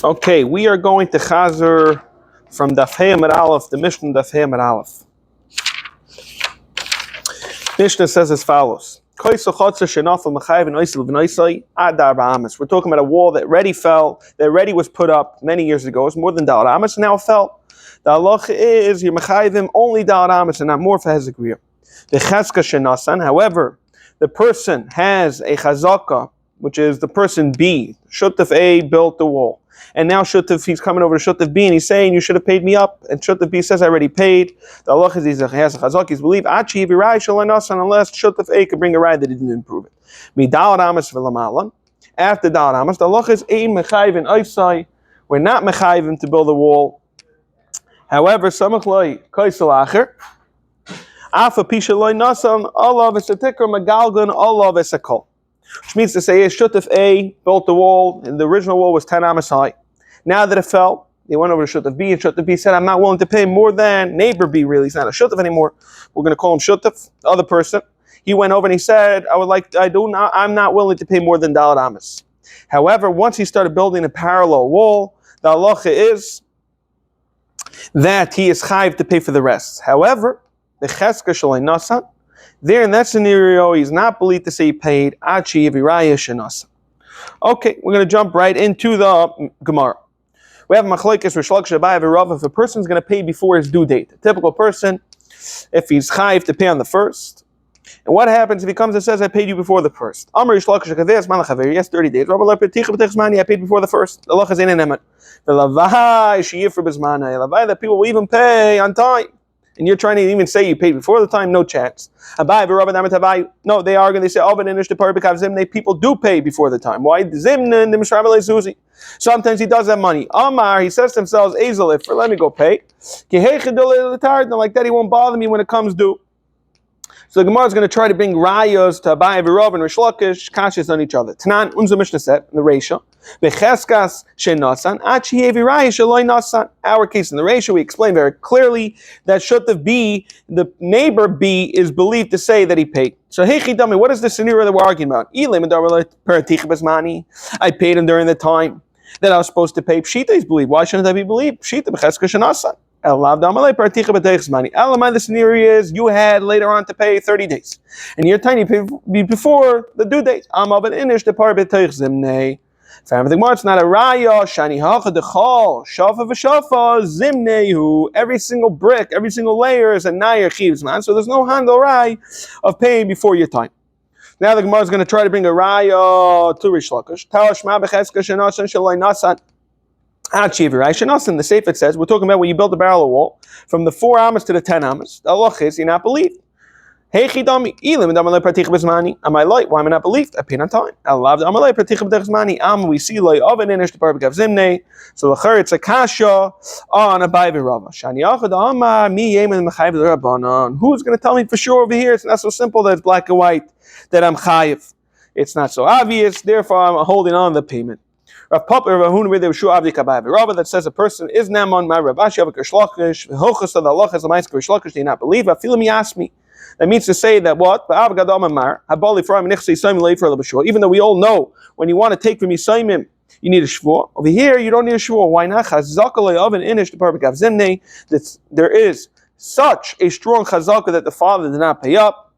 Okay, we are going to chazar from Daf Hey Amud Aleph, the Mishnah Daf Hey Amud Aleph. Mishnah says as follows: We're talking about a wall that already fell, that already was put up many years ago. It's more than Dal Amas, and now it fell. The halacha is you're mechayivim only Dal Amas and not more for Hezekriya. The chazka shenasan, however, the person has a chazaka, which is the person B. Shutaf A built the wall. And now Shutaf, he's coming over to Shutaf B and he's saying, you should have paid me up. And Shutaf B says, I already paid. The Allah is he has a chazak, he's believed, unless Shutaf A could bring a ride that he didn't improve it. After Dal Amas, the Allah is a mechayiv and Oisai. We're not mechayiv to build a wall. However, Samachloi, Kaisel Acher, Afa Pishaloi Nasan, Allah is a ticker, Magalgan, Allah is a kol. Which means to say, Shutaf A built the wall, and the original wall was 10 amas high. Now that it fell, they went over to Shutaf B, and Shutaf B said, I'm not willing to pay more than neighbor B, really. He's not a Shutaf anymore. We're going to call him Shutaf, the other person. He went over and he said, I'm not willing to pay more than Dalet Amas. However, once he started building a parallel wall, the halacha is that he is chayiv to pay for the rest. However, the cheska shalei nasan, there in that scenario, he's not believed to say he paid. Okay, we're going to jump right into the Gemara. We have machlokes Rish Lakish Abaye v'Rava. If a person's going to pay before his due date, a typical person, if he's chayiv to pay on the first, and what happens if he comes and says, I paid you before the first? Amar Rish Lakish Akaveas Malachaver. Yes, 30 days. I paid before the first. Allah is in an emet. That people will even pay on time. And you're trying to even say you paid before the time, no chance. No, they are going to say, people do pay before the time. Why? Sometimes he does have money. Amar, he says to himself, let me go pay. Like that, he won't bother me when it comes due. So the Gemara is going to try to bring rayos to Abaye v'Rav and Rish Lakish, kashas on each other. Tanan, unser Mishnah said in the Reisha, becheskas shenasan, achi hevi raya shaloi nasan. Our case in the Reisha, we explained very clearly that Shutaf B, the neighbor B, is believed to say that he paid. So hey chidami, what is the scenario that we're arguing about? I paid him during the time that I was supposed to pay. Pshita is believed. Why shouldn't I be believed? Pshita becheskas shenasan. The scenario is you had later on to pay 30 days. And you're tiny before the due date. It's not a raya, shani hacha dechal, shafa v'shafa, zimnehu. Every single brick, every single layer is a nayer chivzman. So there's no handle rai of paying before your time. Now the Gemara is going to try to bring a raya to Rish Lakish. Tashma b'cheska shenasan shalai nasan. The Sefer says, we're talking about when you build a parallel wall from the 4 amas to the 10 amas. The Allah is, you're not believed. Hey chidami, am I light? Why am I not believed? I paid on time. We see like oven inish the parabik of zimne. So the it's a kasha on Abaye v'Rava. Who's going to tell me for sure over here? It's not so simple that it's black and white that I'm chayiv. It's not so obvious. Therefore, I'm holding on the payment. Rav Papa Rahun with the Shu Avdi Kabaye v'Rava that says a person is naman my Rav Ashi Avik Rish Lakish hochas of the Allah has a ma'aser Rish Lakish. Do you not believe? Afilim yasmi. That means to say that what? Even though we all know when you want to take from Yisayimim, you need a shvur. Over here, you don't need a shvur. Why not? There is such a strong chazaka that the father did not pay up.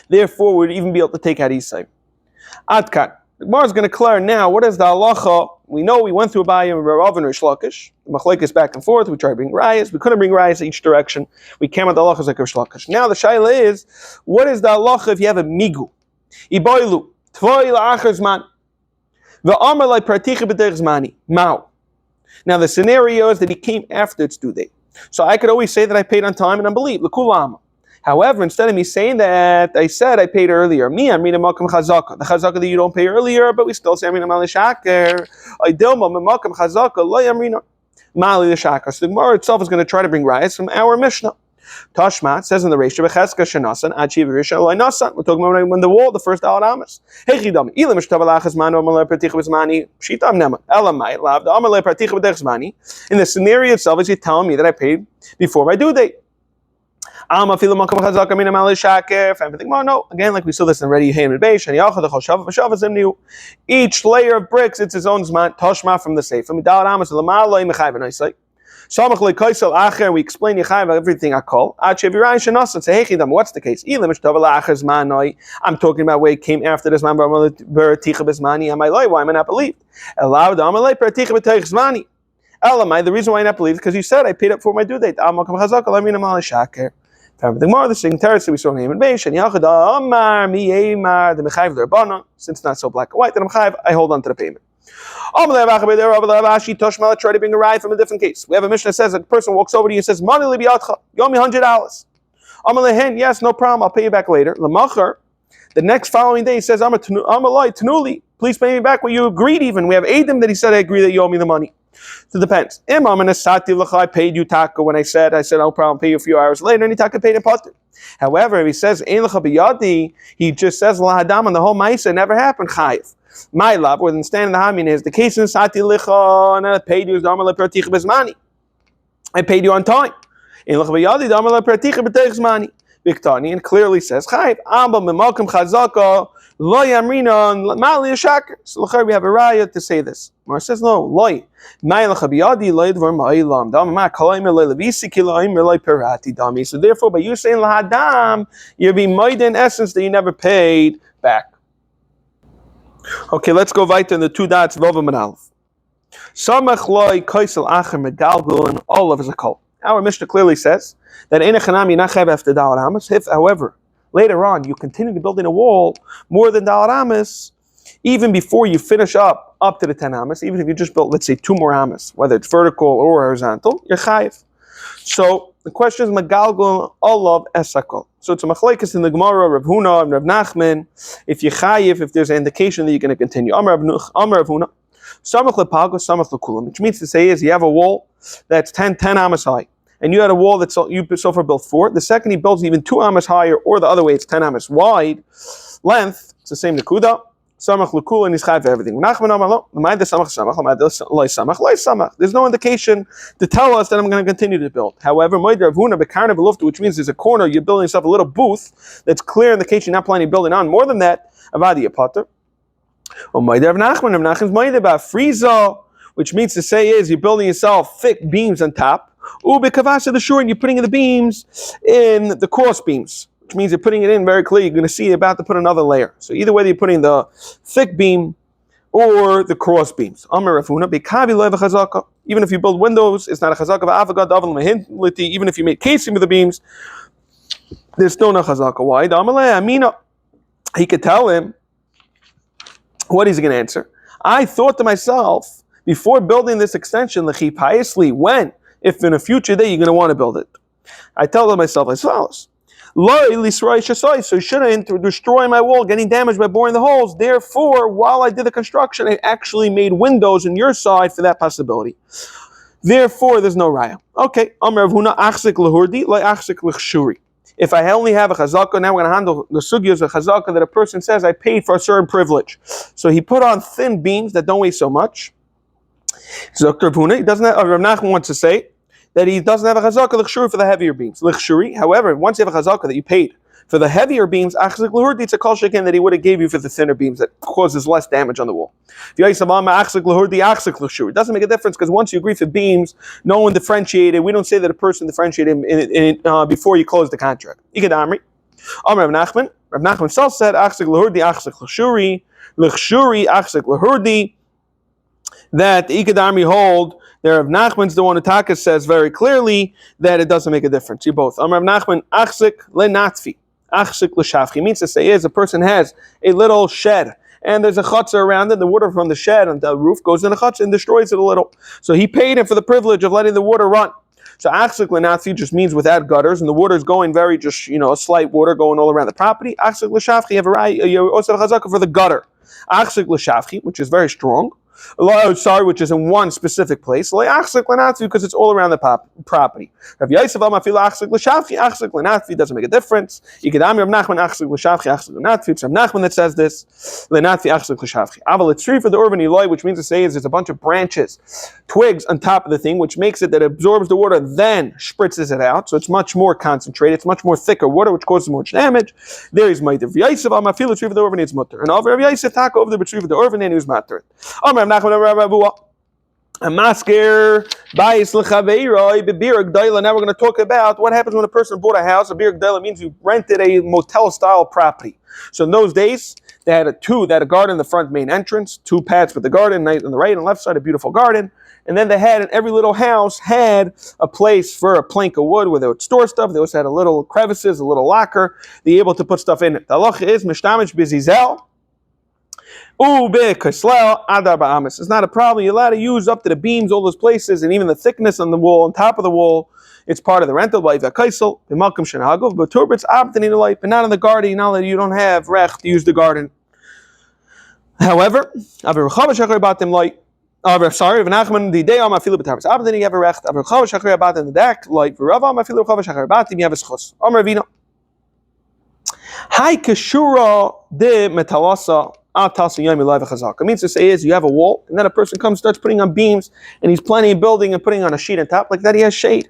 Therefore, we would even be able to take out Yisayim. Adkan. The Gemara is going to clear now what is the halacha. We know we went through Abaye and Rav and Rish Lakish. The machlokes back and forth. We tried to bring rayas. We couldn't bring rayas each direction. We came at the halachas like Rish Lakish. Now the shaila is, what is the halacha if you have a migu? Iboilu tvoi la'achar zman ve'amar lai particha b'derech zmani mao. Now the scenario is that he came after its due date. So I could always say that I paid on time and I believe l'kulam. However, instead of me saying that, I said I paid earlier. Me, I'm reading Malkam Chazaka. The Chazaka that you don't pay earlier, but we still say I'm reading Mali Shaker. I Dilma, Malkam Chazaka, Loy Amrina, Mali the Shaker. So the Gemara itself is going to try to bring rayas from our Mishnah. Tashma says in the Reisha, Becheska Shenasan, Achi Virisha, Loy Nasan. We're talking about when the wall, the first Dalet Amas. Hey Chidam, Ilam Shtabalachas Manu, Amalai Partich Bizmani, Shitam Nema, Elamai, Lav, the Amalai Partich Bizmani. In the scenario itself, is you telling me that I paid before my due date. No, again, like we saw this in Ready Haim and Beish, each layer of bricks, it's its own zman, toshma from the safe. We explain everything I call. What's the case? I'm talking about where it came after this man. Why am I not believed? The reason why I not believed is because you said I paid up for my due date. The same territory we saw in Haman Beish and since not so black and white, then I hold on to the payment. Try to bring a ride from a different case. We have a Mishnah that says a person walks over to you and says, "Money li biyadcha, you owe me $100." Yes, no problem, I'll pay you back later. The next following day he says, Tanuli, please pay me back what you agreed even. We have Adam that he said, I agree that you owe me the money. So it depends. I paid you taka when I said, no problem, pay you a few hours later, and he taka paid in potter. However, if he says, he just says, lahadam, and the whole ma'isa never happened, chayiv. My love, where the stand in the hamin is the case in Sati Licha, and I paid you I paid you on time. In Victani, and clearly says, Chayiv, Amba Mimalkim Chazaka, Loy Amrinon, Mali Shakar. So we have a raya to say this. Mar says, no, Loy. So therefore, by you saying Lahadam, you're being made in essence that you never paid back. Okay, let's go weiter in the two dots of Ovim and Aleph. Samach loy kaisel acher medalgul and all of his akol. Our Mishnah clearly says that in a chanam you're not chayav after dalad amas. If, however, later on you continue to building a wall more than dalad amas, even before you finish up to the 10 amas, even if you just built, let's say, 2 more amas, whether it's vertical or horizontal, you're chayav. So the question is megalgul olav esakol. So it's a machlekes in the Gemara, Rav Huna and Rav Nachman. If you chayiv, if there's an indication that you're going to continue, Amar Rav Huna, samach lepago, samach lekulam, which means to say is you have a wall that's 10 amas high, and you had a wall that's you so far built 4. The second he builds even 2 amas higher, or the other way, it's 10 amas wide length. It's the same nekuda. Samach lekul and he's chayav everything. There's no indication to tell us that I'm going to continue to build. However, which means there's a corner, you're building yourself a little booth that's clear indication you're not planning building on. More than that, avadi potter. Which means to say is you're building yourself thick beams on top. And you're putting in the beams in the cross beams. Which means you're putting it in very clear. You're going to see you're about to put another layer. So either way, you're putting the thick beam or the cross beams. Even if you build windows, it's not a chazaka. Even if you make casing with the beams, there's still no chazaka. Why? He could tell him what he's going to answer. I thought to myself, before building this extension, when, if in a future day you're going to want to build it, I tell myself as follows. So you shouldn't destroy my wall, getting damaged by boring the holes. Therefore, while I did the construction, I actually made windows on your side for that possibility. Therefore, there's no raya. Okay. If I only have a chazaka, now we're going to handle the sugyas of chazaka that a person says I paid for a certain privilege. So he put on thin beams that don't weigh so much. Dr. Puna, he doesn't have, Rav Nachman wants to say that he doesn't have a chazaka l'chshuri for the heavier beams. L'chshuri, however, once you have a chazaka that you paid for the heavier beams, it's a kol shekin that he would have gave you for the thinner beams that causes less damage on the wall. It doesn't make a difference because once you agree for beams, no one differentiated. We don't say that a person differentiated before you close the contract. Rav Nachman himself said that the Ikadami hold. There, Rav Nachman's the one who Taka says very clearly that it doesn't make a difference. You both. Rav Nachman, achzik lenatfi, achzik l'shafchi, means to say is a person has a little shed and there's a chutzah around it. The water from the shed on the roof goes in the chutzah and destroys it a little. So he paid him for the privilege of letting the water run. So achzik lenatfi just means without gutters and the water is going very just a slight water going all around the property. Achzik l'shafchi, you also have a chazaka for the gutter. Achzik l'shafchi, which is very strong. which is in one specific place, because it's all around the property. Rav Yosef doesn't make a difference. It's Rav Nachman that says this. It's true for the urban Eloi, which means to say is there's a bunch of branches, twigs on top of the thing, which makes it that it absorbs the water, then spritzes it out. So it's much more concentrated. It's much more thicker water, which causes more damage. There is my Rav Yosef al mafil the urban it's mutter, and over Rav Yosef talk over the retrieve of the urban and who's matter. A masker bais l'chaveiroi bebir gdaila. Now we're going to talk about what happens when a person bought a house. A bir gdaila means you rented a motel-style property. So in those days, they had a garden in the front main entrance, two paths with the garden, on the right and left side, a beautiful garden. And then they had, in every little house, had a place for a plank of wood where they would store stuff. They also had a little crevices, a little locker. They were able to put stuff in it. The halacha is, mishtamish bizizel, it's not a problem. You're allowed to use up to the beams, all those places, and even the thickness on the wall, on top of the wall. It's part of the rental. But turbits but not in the garden. Now that you don't have rech to use the garden. However, Rav Nachman the day on mafilu b'tarbis abdin you have a recht. Rav Chavesh shachar about in the deck like Rav mafilu Chavesh shachar about you have a schos. Amar Ravina. Hai kashura de metalasa. It means to say is you have a wall, and then a person comes, starts putting on beams, and he's planning on building and putting on a sheet on top, like that he has shade.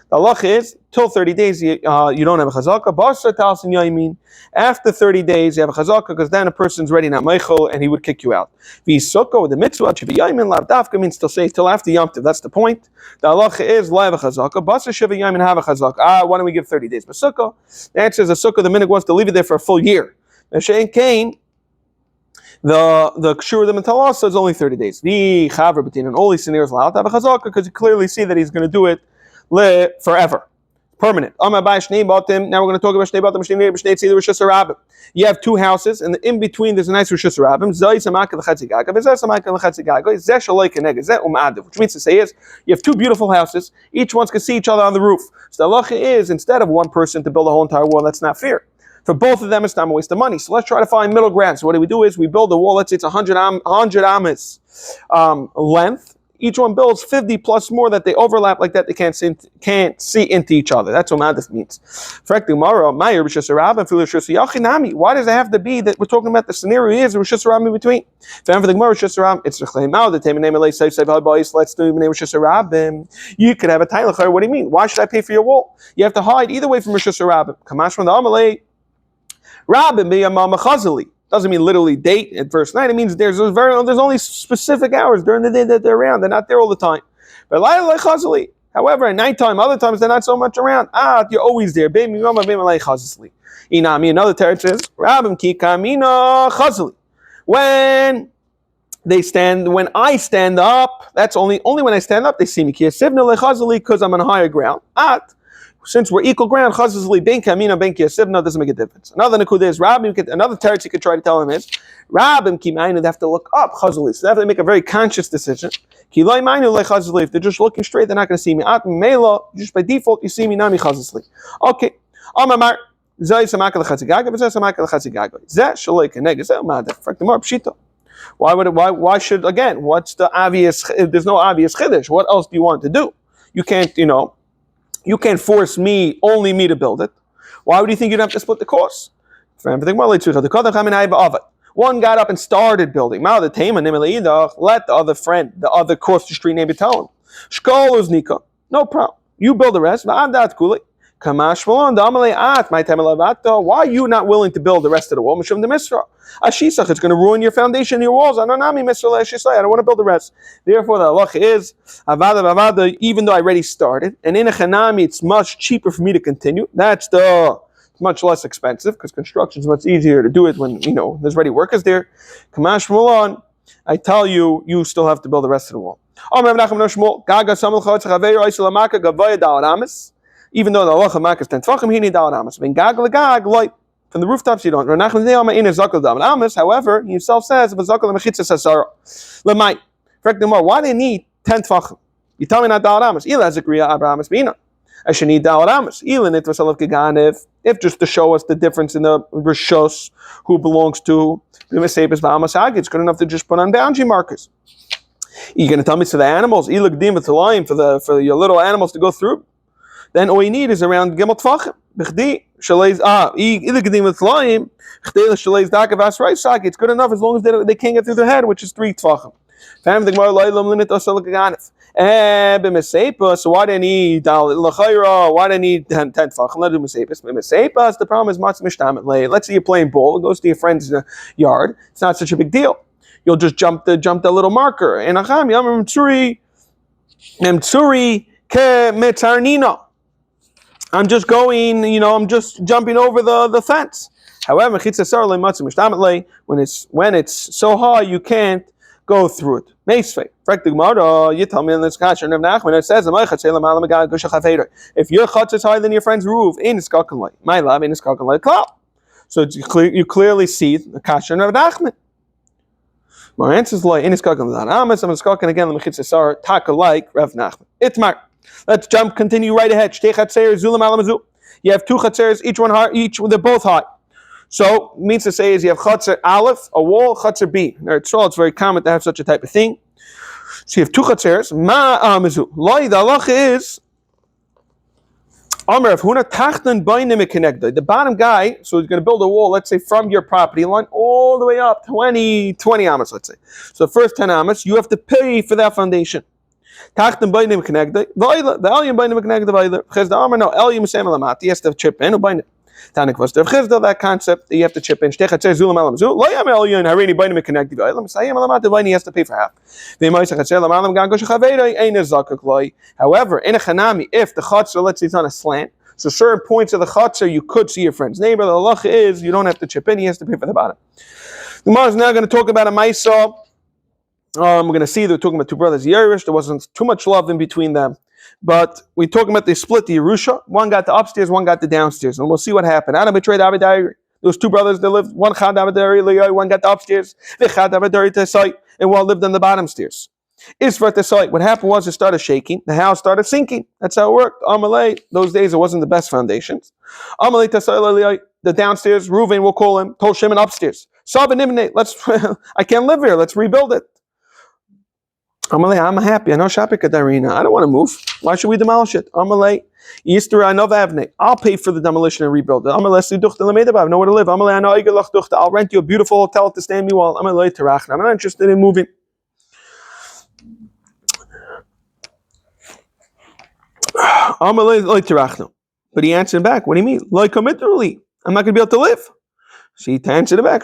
The halach is, till 30 days you don't have a chazaka. Basra talsin yamin. After 30 days you have a chazaka, because then a person's ready not meichel, and he would kick you out. V'yisukkah with the mitzvah shiva yamin lav dafka means to say till after Yom Tov. That's the point. The halacha is la have a chazaka. Basra shiva yamin have a chazaka. Why don't we give 30 days? But sukkah, the answer is a sukkah. The minhag wants to leave it there for a full year. Shein kain. The kshur the metalasa is only 30 days. The chaver between in all these scenarios allowed to have a chazaka because you clearly see that he's going to do it forever, permanent. Now we're going to talk about shnei batim, shnei tzidur rishus harabim. You have two houses, and in between there's a nice rishus harabim. Zay samaka l'chatzi gaga, v'zay samaka l'chatzi gaga. Zeh shaloi keneged, zeh um'adav. Which means to say is you have two beautiful houses. Each one can see each other on the roof. So the halacha is instead of one person to build a whole entire wall, that's not fair. For both of them, it's not a waste of money. So let's try to find middle ground. So what we do is we build a wall. Let's say it's 100 amas length. Each one builds 50 plus more that they overlap like that. They can't see into each other. That's what madif means. Why does it have to be that we're talking about the scenario is Rishus Harabim in between? You could have a tailachar. What do you mean? Why should I pay for your wall? You have to hide either way from Rishus Harabim. Kamash from the Amalei. Rabbi b'yamam chazali doesn't mean literally date at verse 9. It means there's only specific hours during the day that they're around. They're not there all the time. But chazali. However, at nighttime, other times they're not so much around. You're always there. Inami. Another teretz says Rabbi ki kamina chazali. When I stand up, that's only when I stand up they see me. Because I'm on a higher ground. Since we're equal ground, chazazli ben kamina ben kiasivna doesn't make a difference. Another nekuda is another teretz you could try to tell him is Rabbim kimaynu. They have to look up chazali, so they have to make a very conscious decision. Ki loy maynu le chazali. If they're just looking straight, they're not going to see me. At mela, just by default, you see me nami chazali. Okay. Amamar zay samaka lechazigaga, zay samaka lechazigaga. Zay shaloi keneg zay umadef. Fact the more pshita. Why should again? What's the obvious? There's no obvious chiddush. What else do you want to do? You can't, You can't force only me to build it. Why would you think you'd have to split the cost? One got up and started building. Let the other friend, the other cross the street neighbor tell him. No problem. You build the rest. Why are you not willing to build the rest of the wall? It's going to ruin your foundation, your walls. I don't want to build the rest. Therefore, the halach is, even though I already started, and in a chanami, it's much cheaper for me to continue. It's much less expensive, because construction is much easier to do it when, there's ready workers there. Kamash Mulan, I tell you, you still have to build the rest of the wall. Even though the halacha mak is 10 tefachim, he need dalad amas. When gag legag, like from the rooftops, you don't. However, he himself says, why they need 10 tefachim? You tell me not dalad amas. I should need dalad amas. If just to show us the difference in the rishos who belongs to, it's good enough to just put on boundary markers. You're going to tell me to the animals, for your little animals to go through? Then all you need is around Gimel Tfachim. It's good enough as long as they can't get through their head, which is 3 Tfachim. So why do I need 10 Tfachim? The problem is, let's say you're playing ball, it goes to your friend's yard. It's not such a big deal. You'll just jump the little marker. And I'm just going, I'm just jumping over the fence. However, when it's so high you can't go through it. You tell me in this kasha when it says if your chutz is higher than your friend's roof, my love in so you clearly see the kasha of Nachman. My answer is like in his kakan amas. I'm skaken again. The mechitzasar taka like Rav Nachman. Itmar. Let's continue right ahead. You have 2 chatzeres, they're both high. So, means to say is you have chatzer aleph, a wall, chatzer b. Now, it's very common to have such a type of thing. So you have 2 chatzeres. Ma amazu. Loi, the halacha is Amar of Huna Tachtan Bainim connected. The bottom guy, so he's going to build a wall, let's say from your property line all the way up 20 amas, let's say. So the first 10 amas, you have to pay for that foundation. Tachtan Bainim connected. The Elim Bainim connected. Because the Amar no Elim Semelamati, he has to chip in. Tanik was the Chizda, that concept that you have to chip in. He has to pay for half. However, in a Chanami, if the Chatzar, let's say it's on a slant, so certain points of the Chatzar you could see your friend's neighbor, the halacha is you don't have to chip in, he has to pay for the bottom. The Gemara is now going to talk about a Maisa. We're going to see they're talking about 2 brothers Yerush. There wasn't too much love in between them. But we're talking about they split the Yerusha. One got the upstairs, one got the downstairs. And we'll see what happened. Adam betrayed Abedari. There was 2 brothers that lived. One Chad Abedari, one got the upstairs. The Chad Abedari to site, and one lived on the bottom stairs. Isfar to site. What happened was it started shaking. The house started sinking. That's how it worked. Amalei, those days it wasn't the best foundations. Amalei to site, the downstairs, Reuven, we'll call him, told Shimon upstairs. Saba Nimnate, I can't live here. Let's rebuild it. I'm happy. I know Shapikadarina. I don't want to move. Why should we demolish it? Easter, I know Avne. I'll pay for the demolition and rebuild it. I have nowhere to live. I'll rent you a beautiful hotel to stay in me while I'm not interested in moving. But he answered back, what do you mean? I'm not going to be able to live. So he answered it back,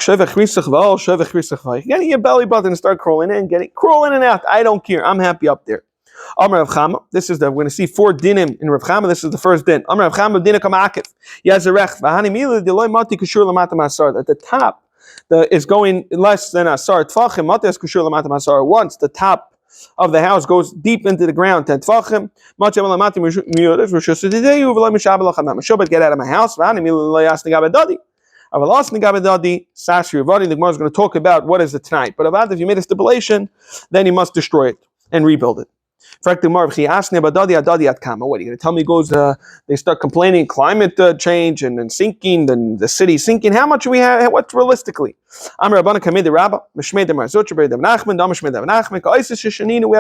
getting your belly button and start crawling in and out. I don't care. I'm happy up there. Amar Rav Chama. We're going to see 4 dinim in Rav Chama. This is the first din. Amar Rav Chama dinim kamakif. Yazarech. V'hani mila deloi mati kashur lamata masar. At the top, is going less than asar tfachim. Mati es kashur lamata masar. Once the top of the house goes deep into the ground, 10 tfachim. Mati lamati miyudesh rishus tideyu v'loi mishabel lachanam. Mishobet, get out of my house. V'hani mila loyas negabedadi. The Gemara is going to talk about what is it tonight. But about if you made a stipulation, then you must destroy it and rebuild it. What are you going to tell me? They start complaining, climate change and sinking, then the city sinking. How much do we have? What's realistically? We have a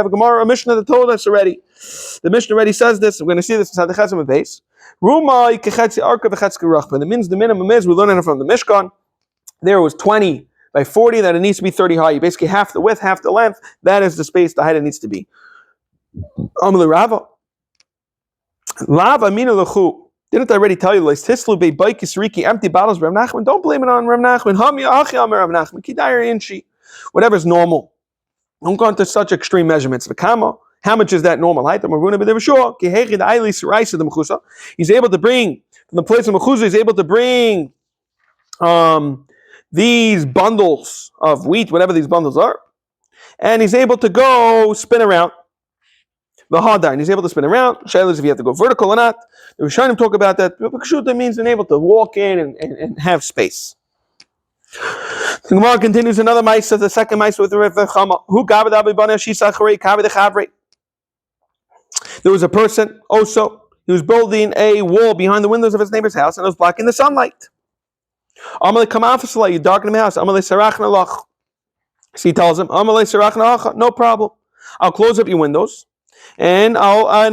Gemara, a Mishnah that told us already. The Mishnah already says this. We're going to see this inside the Chazam base. That means the minimum is, we learn it from the Mishkan. There was 20 by 40, that it needs to be 30 high. You basically half the width, half the length. That is the space, the height it needs to be. Rava. Lava mina lechu. Didn't I already tell you? Empty bottles. Rav Nachman. Don't blame it on Rav Nachman. Rav Nachman. Whatever's normal. Don't go into such extreme measurements. How much is that normal height? He's able to bring from the place of mechusa. He's able to bring these bundles of wheat, whatever these bundles are, and he's able to go spin around. The hadain, he's able to spin around. Shayla is if you have to go vertical or not. The Rishonim talk about that. That means being able to walk in and have space. The Gemara continues another ma'isa, the second ma'isa with the Rav Chama. Who gavad abi bana shisacharei kaved chavrei. There was a person also. He was building a wall behind the windows of his neighbor's house, and it was blocking the sunlight. Amalei come off you darken my house. Amalei sarachna lach. So he tells him, Amalei sarachna lach, no problem. I'll close up your windows, and I'll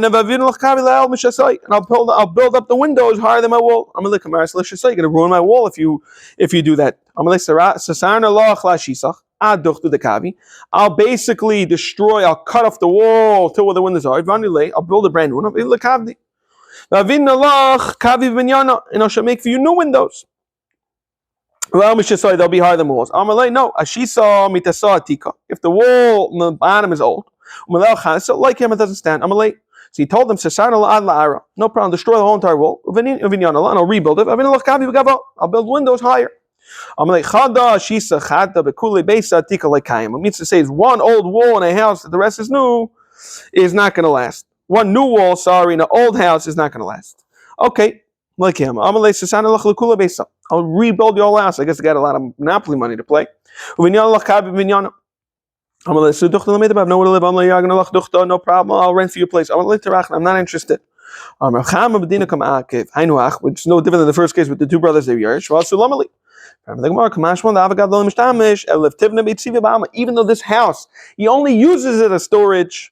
build up the windows higher than my wall. I'm gonna you're gonna ruin my wall if you do that. I'll basically destroy. I'll cut off the wall till where the windows are. I'll build a brand new one. And I shall make for you new windows. They'll be higher than walls. I'm like, no. If the wall on the bottom is old, so like him, it doesn't stand. I'm like, so he told them, no problem, destroy the whole entire wall, and I'll rebuild it. I'll build windows higher. I'm like, it means to say is one old wall in a house that the rest is new is not going to last. One new wall, in an old house is not going to last. Okay, like him. I'll rebuild your whole house. I guess they got a lot of monopoly money to play. I'm no problem. I'll rent for your place. I'm not interested. Which is no different than the first case with the two brothers they were. Even though this house, he only uses it as storage,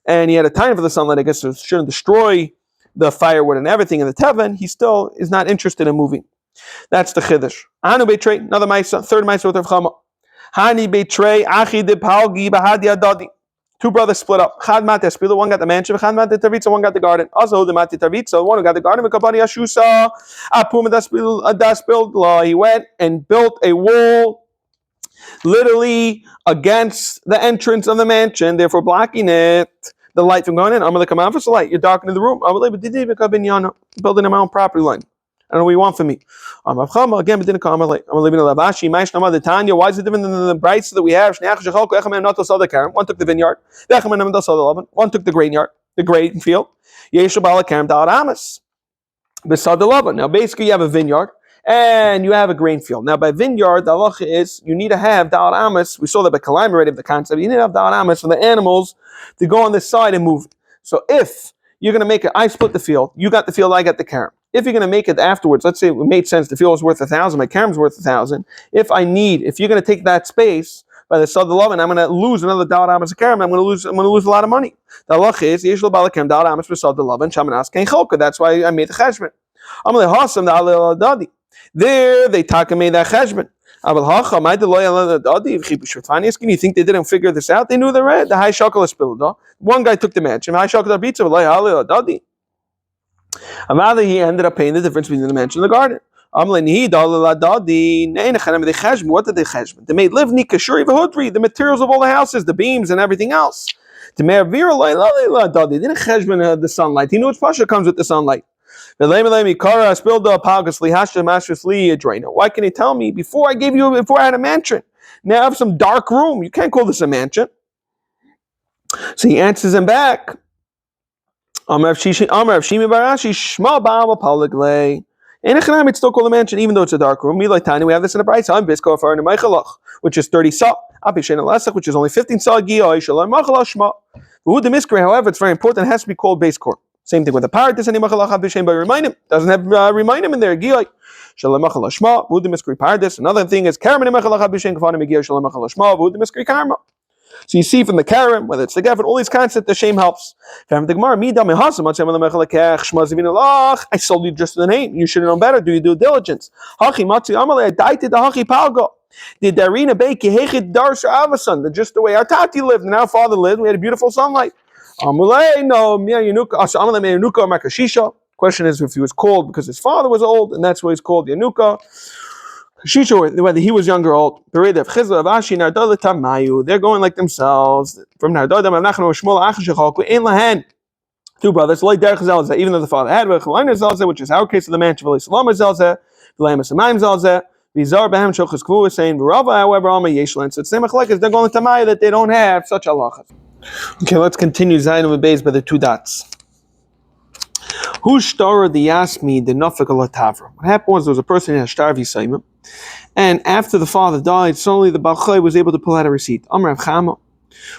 and he had a time for the sunlight, I guess, so it shouldn't destroy the firewood and everything in the Teven, he still is not interested in moving. That's the Chiddush. Anu Beitrei, another Maisa, third Maisa with Rav Chama. Hani Beitrei, Achi de Palgi, Bahadi Adadi. Two brothers split up. Chad Mate Spila, one got the mansion, Chad Mate Tavitza, one got the garden. Also, the Mate Tavitza, one who got the garden, Mikabadi Ashusa, Apuma Daspil, he went and built a wall literally against the entrance of the mansion, therefore blocking it. The light from going in. I'm going to come out for the light. You're darkening the room. I'm building in my own property line. I don't know what you want from me. Again, but didn't come. I'm leaving a lavashi. The Tanya. Why is it different than the brights that we have? One took the vineyard. One took the grain yard, the grain field. Now, basically, you have a vineyard and you have a grain field. Now, by vineyard, the halacha is you need to have da'al amas. We saw that by Kalim already of the concept. You need to have da'al amas for the animals to go on this side and move. So if you're going to make it, I split the field, you got the field, I got the karam. If you're going to make it afterwards, let's say it made sense, the field is worth 1,000, my karam's worth 1,000. If you're going to take that space by the sod of love, and I'm going to lose another da'al amas karam, I'm going to lose a lot of money. The halacha is yeshlo balakam da'al amas b'sod of love and shamanas kein cholka. That's why I made the cheshbon. I'm going to hasam da'al dadi. There they made that cheshbon. Can you think they didn't figure this out? They knew the red. The high chocolate spilled. One guy took the mansion. High chocolate pizza. He ended up paying the difference between the mansion and the garden. What did they cheshbon? They made livni kashuri v'hudri, the materials of all the houses, the beams and everything else. They didn't cheshbon the sunlight. He knew which pasha comes with the sunlight. Why can you tell me before I had a mansion? Now I have some dark room. You can't call this a mansion. So he answers him back. It's still called a mansion, even though it's a dark room. We have this in a bright side, which is 30 sa, which is only 15 sa. However, it's very important. It has to be called base court. Same thing with the parrot. But remind him. Doesn't have remind him in there. Another thing is so you see from the karam, whether it's the gafet, all these concepts, the shame helps. I sold you just the name. You should have known better. Do your due diligence. Just the way our tati lived and our father lived, we had a beautiful sunlight. Question is if he was called because his father was old, and that's why he's called Yanuka. Whether he was young or old. They're going like themselves. From two brothers, even though the father had, which is our case of the mansion, saying, however, so it's same they're going to Tamaya that they don't have such halachas. Okay, let's continue Zayin with Beis by the two dots. Who started the Yasmi the Nafik Tavra? What happened was there was a person in Ashtar V'Saimim, and after the father died, suddenly the Balchai was able to pull out a receipt. Amar Rav Chama.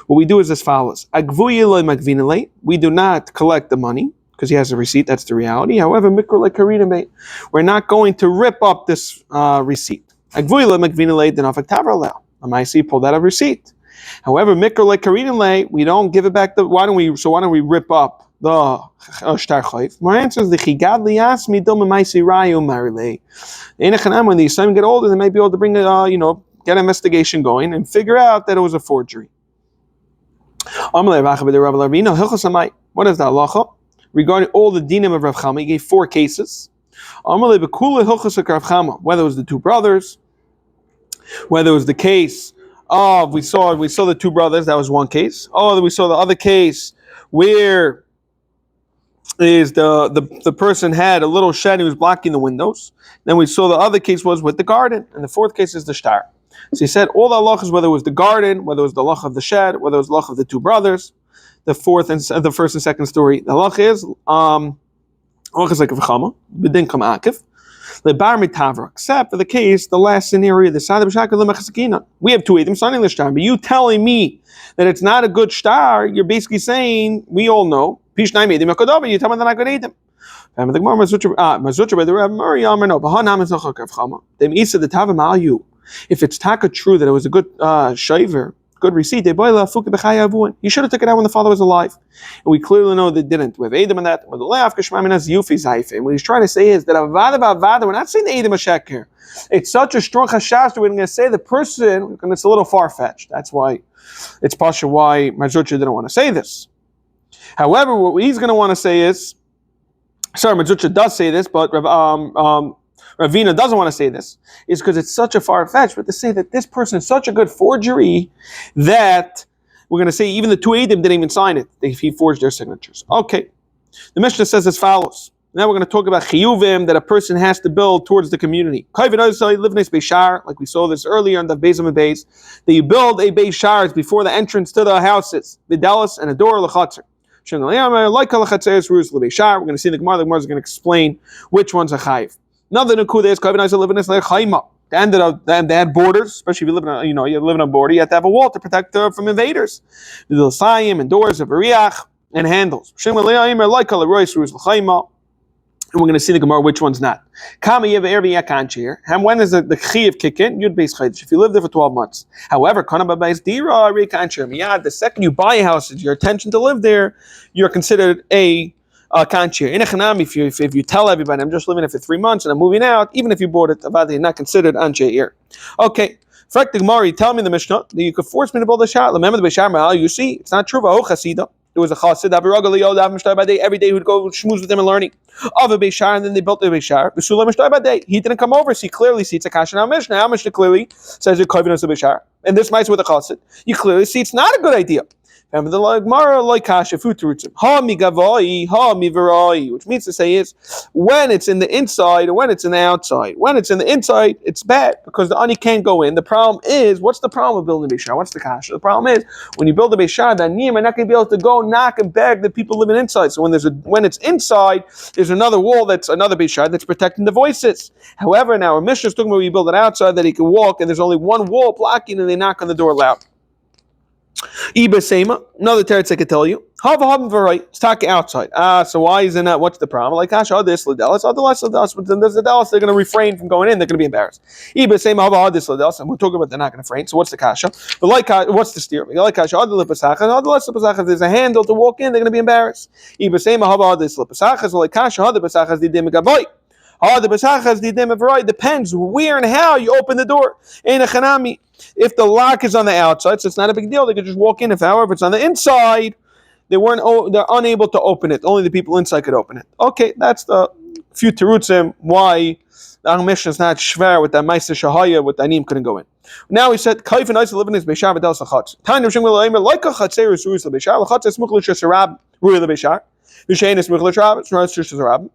What we do is as follows: we do not collect the money because he has a receipt. That's the reality. However, we're not going to rip up this receipt. Amaisi pulled out a receipt. However, mikra like karinale, we don't give it back. Why don't we rip up the shtar chayv? My answer is the chigadli asked me dom ma'isi rayu marile. When the Yisraelim get older, they may be able to bring get an investigation going and figure out that it was a forgery. What is the halacha regarding all the dinim of Rav Chama? He gave 4 cases. Whether it was the 2 brothers, whether it was the case of we saw the 2 brothers, that was one case. We saw the other case where is the person had a little shed, he was blocking the windows. Then we saw the other case was with the garden, and the 4th case is the shtar. So he said all the halachas, whether it was the garden, whether it was the halach of the shed, whether it was the halach of the 2 brothers, the first and second story. The halach is halachas like v'chama b'din kam akif lebar mitavra, except for the case, the last scenario, the side of b'shakal lemachasakina. We have 2 edim signing the shtar, but you telling me that it's not a good shtar, you're basically saying we all know pishnai edim yakodav, you tell me they're not good edim. If it's taka true that it was a good shaver, good receipt, you should have taken it out when the father was alive. And we clearly know they didn't. We have Edom in that. And what he's trying to say is that we're not saying the Edom Sheker. It's such a strong chashash that we're going to say the person, and it's a little far-fetched. That's why it's pasha why Mazurcha didn't want to say this. However, what he's going to want to say is, Mazurcha does say this, but Ravina doesn't want to say this, is because it's such a far-fetched, but to say that this person is such a good forgery that we're going to say even the 2 Eidim didn't even sign it if he forged their signatures. Okay, the Mishnah says as follows. Now we're going to talk about chiyuvim that a person has to build towards the community. Like we saw this earlier in the Beis and Beis, that you build a Beis Shars before the entrance to the houses, vidalis and a door l'chatzer. We're going to see the Gemara. The Gemara is going to explain which ones are chayiv. Another nukuda is they had borders, especially if you live in a border, you have to have a wall to protect from invaders. The sayim and doors of ariach and handles. And we're going to see the Gemara which one's not. When is the chiv kick in? If you live there for 12 months. However, the second you buy a house, it's your intention to live there, you're considered a kanchir. If you tell everybody I'm just living there for 3 months and I'm moving out, even if you bought it, you're not considered ansheir. Okay. Fact the Gemara, tell me the Mishnah that you could force me to build a shah. Remember the Bishar Mahal, you see, it's not true. There was a chassid every day he would go schmooze with him and learning of a Bishar, and then they built the Bishar. He didn't come over, so he clearly sees a kasha. Now Mishnah. Our Mishnah clearly says you're kovin as a Bishar, and this might with a chassid. You clearly see it's not a good idea. Remember the Gemara like kasha futurutzim ha migavai ha mivarai, which means to say is when it's in the inside or when it's in the outside. When it's in the inside, it's bad because the ani can't go in. The problem is, what's the problem with building a Bishar? What's the kasha? The problem is when you build a Bishar, the aniyim are not going to be able to go knock and beg the people living inside. So when it's inside, there's another wall that's another Bishar that's protecting the voices. However, now our Mishnah is talking about when you build it outside that he can walk and there's only one wall blocking and they knock on the door loud. Another teretz I could tell you. It's talking outside. So why isn't that? What's the problem? Like this ladelis, but then there's the Dallas. They're going to refrain from going in. They're going to be embarrassed. This ladelis, and we're talking about they're not going to refrain. So what's the kasha? But like what's the steer? Like kasha, if there's a handle to walk in, they're going to be embarrassed. This like kasha, depends where and how you open the door. If the lock is on the outside, so it's not a big deal, they can just walk in. However, it's on the inside, they're unable to open it. Only the people inside could open it. Okay, that's the few terutzim why the Mishnah is not shver with that Meister Shahaya with the Anim couldn't go in. Now he said, Kaif and Isa living in his Beshar Vidal Sachatz. Time to like a Chatzer is Ruis Beshar, Lachatz is Mukhlish Sarab, Ruil Beshar, Vishain is Mukhlish Rab, Ruis Sarab.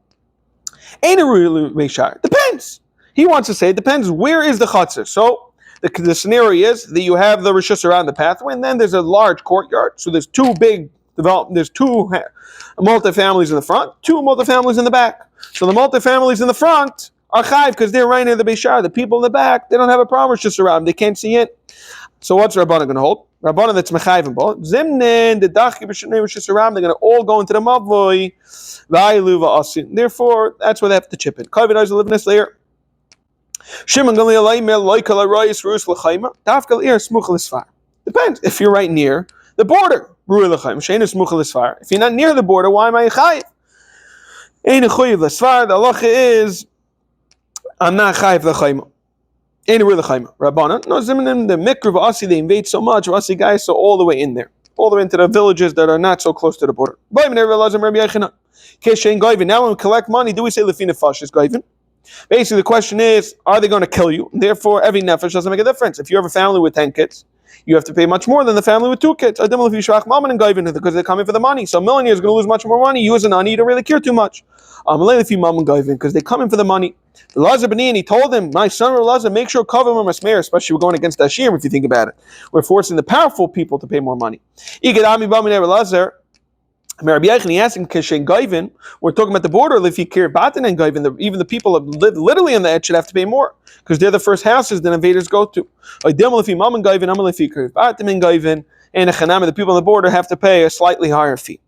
Ain't a Ruil Beshar. Depends. He wants to say it depends where is the Chatzer. So the scenario is that you have the Rishus around the pathway, and then there's a large courtyard. So there's two multifamilies in the front, two multifamilies in the back. So the multifamilies in the front are chayv because they're right near the Bishar. The people in the back, they don't have a problem Rishus around. They can't see it. So what's Rabbanah going to hold? Rabbanah that's mechayv and bo. Zimnin, the dachi b'shnei Rishus around. They're going to all go into the mavoi. V'ayilu v'asin. Therefore, that's where they have to chip in. Kavod is living this layer. Shimon Gamliel Aimer Loikal Arayis Rus L'Chaima Dafkal Ir Smuch L'Sfar. Depends. If you're right near the border, if you're not near the border, why am I chayiv? Ain't a chayiv l'svar. The halacha is I'm not chayiv l'chayim. Ain't a real l'chayim. Rabbanan, no ziminim the mikra v'asi they invade so much v'asi guys so all the way in there, all the way into the villages that are not so close to the border. Now when we collect money, do we say lefina fashis goyvin? Basically, the question is, are they going to kill you? Therefore, every nefesh doesn't make a difference. If you have a family with 10 kids, you have to pay much more than the family with 2 kids. Because they're coming for the money. So a millionaire is going to lose much more money. You as an ani, you don't really care too much. Because they come in for the money. Elazar B'ni, and he told him, my son Elazar, make sure cover him masmer, especially we're going against Ashir, if you think about it. We're forcing the powerful people to pay more money. Rabbi Yechon asking Kishen Gavin, we're talking about the border. If you care Batan and Gavin, even the people that live literally on the edge should have to pay more because they're the first houses that invaders go to. And the people on the border have to pay a slightly higher fee.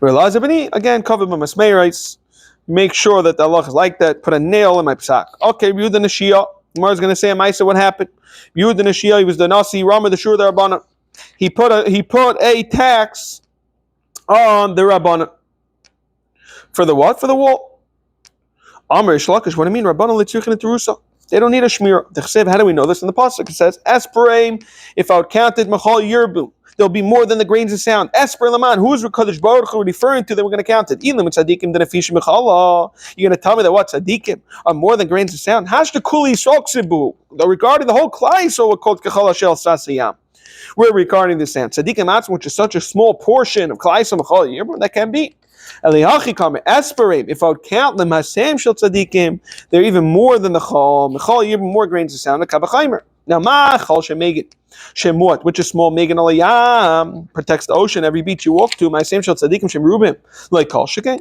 Again, covered by Masmerites. Make sure that the Allah is like that. Put a nail in my psak. Okay, Yehuda Nashia. Gemara is going to say a Maisa. What happened? Yehuda Nashia. He was the Nasi Rama the Shur the Rabbana. He put a tax on the Rabbana. For the what? For the wall. Amr Shlakish, what do you mean? Rabbana Litzirchin Terusa. They don't need a shmira. How do we know this? In the pasuk it says, Esperaim, if I would count it, Machal Yerbu, there'll be more than the grains of sand. Esper Laman, who is Kadosh Baruch Hu referring to that we're going to count it? Elam tzadikim denafish mechala. You're going to tell me that what tzadikim are more than grains of sand? Hashta kuli soksibu. Regarding the whole klai, so we're called kechala shel sasiyam. We're regarding the sand. Tzadikim atzim, which is such a small portion of klai so mechal yibur, that can be. Elihachi kamer esperim. If I would count them hasam shel tzadikim, they're even more than the chal. Mechal yibur, more grains of sand. The kabachaymer. Now ma chal shemegit. Shemot, which is small, Megan Alayam, protects the ocean. Every beach you walk to, my same shel tzadikim shem rubim, like kol shekain.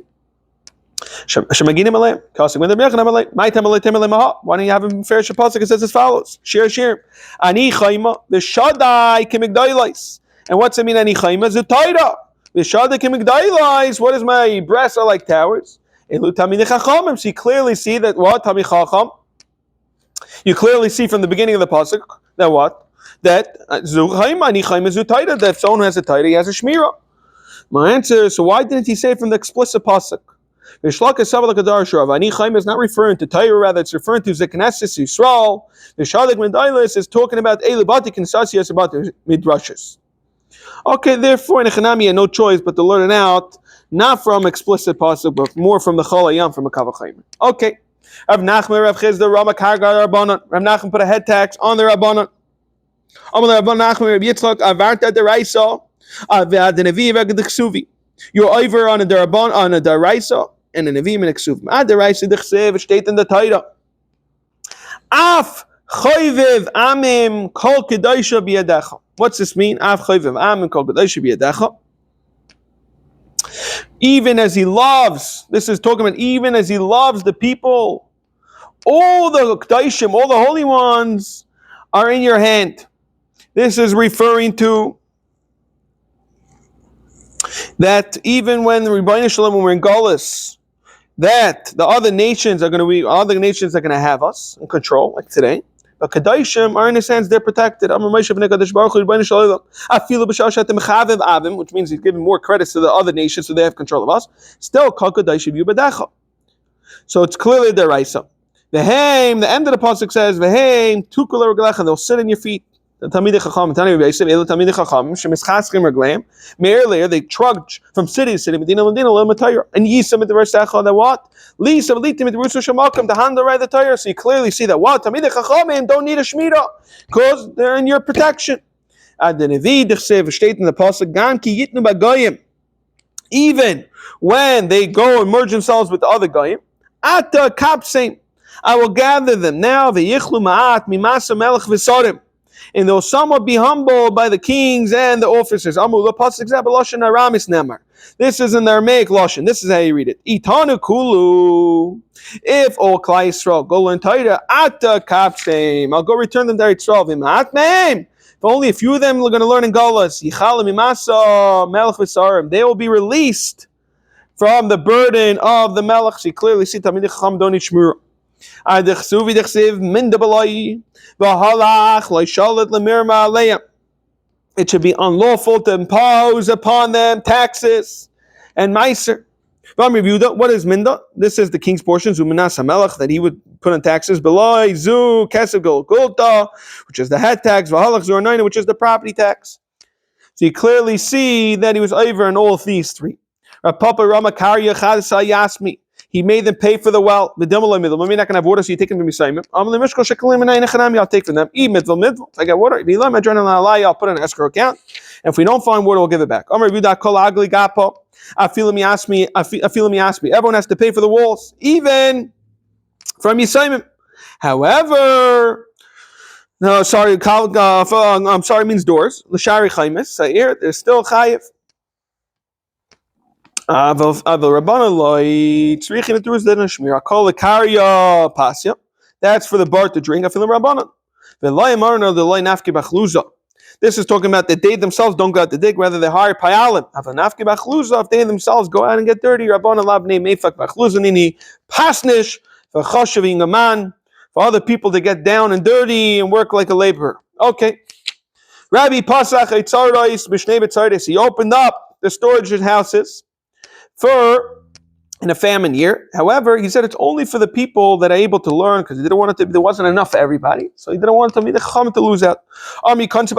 Shemaginim alayim, kasing when they're mechanam alayim. My time alayim maha. Why don't you have a fair shapasik? It says as follows: Shir. Ani chayma v'shadai kimigdaylais. And what's it mean? Ani chayma zutaira v'shadai kimigdaylais. What is my breasts are like towers? Elu tamid chachamim. So you clearly see that what tamid chacham. You clearly see from the beginning of the pasuk that what. That if someone who has a taita, he has a shmira. My answer is, so why didn't he say from the explicit pasuk? Is not referring to taita, rather it's referring to Zeknesis Yisrael. The Shadik Medailis is talking about Elibatik and Sasiyas about the Midrashis. Okay, therefore in Echanami had no choice but to learn it out, not from explicit pasuk, but more from the Chalayam, from a Kavachayim. Okay. Rav Nachman, Rav Chizda, Rama Kargar, Rabbanan. Rav Nachman put a head tax on the Rabbanan. You're over on a deraisa and a nevim and a ksuvim. A deraisa dechsev steht in the Torah. Af choyvev amim kol kedaisha biyadecha. What's this mean? Af choyvev amim kol kedaisha biyadecha. Even as he loves, this is talking about even as he loves the people, all the kedaishim, all the holy ones are in your hand. This is referring to that even when the Rebbeinu Shalom, when we're in Golus, that the other nations are going to have us in control, like today. But Kedaishim are in a sense they're protected. Which means he's giving more credits to the other nations so they have control of us. Still, so it's clearly the Raisa. The end of the pasuk says, they'll sit in your feet. Earlier, they trudge from city to city, Medina, and Yisam at the rest of that what? Lisa, Litim at Rusha to hand the right the Torah. So you clearly see that what? Tamid Chachamim don't need a Shemitah because they're in your protection. And the Nevi state in the pasuk, even when they go and merge themselves with the other Goyim, at the Kapseim, I will gather them now. V'yichlu ma'at mimasa melech v'sorim. And they'll somewhat be humbled by the kings and the officers. This is in the Aramaic Lashon. This is how you read it. Itanu kulu. If all Klai Yisrael go learn Torah, ata kapseim. I'll go return them to Yisrael. If only a few of them are going to learn in Golas, they will be released from the burden of the Melech. So you clearly see Tamid Chacham don't need Shmura. it should be unlawful to impose upon them taxes and meiser. What is minda? This is the king's portion, zuminas hamelach, that he would put on taxes. Beloy zu kesef gulta, which is the head tax, v'halach zu, which is the property tax. So you clearly see that he was over in all of these three. Papa Rama Karya Chadsa Yasmi. He made them pay for the well. The Dimmel middle. We're not going to have water, so you take them from Misayim. I'll take from them. If I get water, I'll put in an escrow account. And if we don't find water, we'll give it back. Everyone has to pay for the walls, even from Misayim. However, no, sorry, I'm sorry means doors. L'shari chaymes. Sa'ir, there's still chayiv. Aval Rabbana loy tzrichin et durus deden shmir. Akol lekarya pasya. That's for the bar to drink. Afilim Rabbana. V'loy amarno the loy nafki bachluza. This is talking about that they themselves don't go out to dig, rather they hire payalim. Aval nafki bachluza. If they themselves go out and get dirty, Rabbana labnei meifak bachluza nini pasnish v'choshaving a man. For other people to get down and dirty and work like a laborer. Okay. Rabbi Pasach Eitzarais B'Shnei B'Tzaides. He opened up the storage houses for in a famine year. However, he said it's only for the people that are able to learn, because he didn't want it to. There wasn't enough for everybody, so he didn't want to be the chacham to lose out. You can't.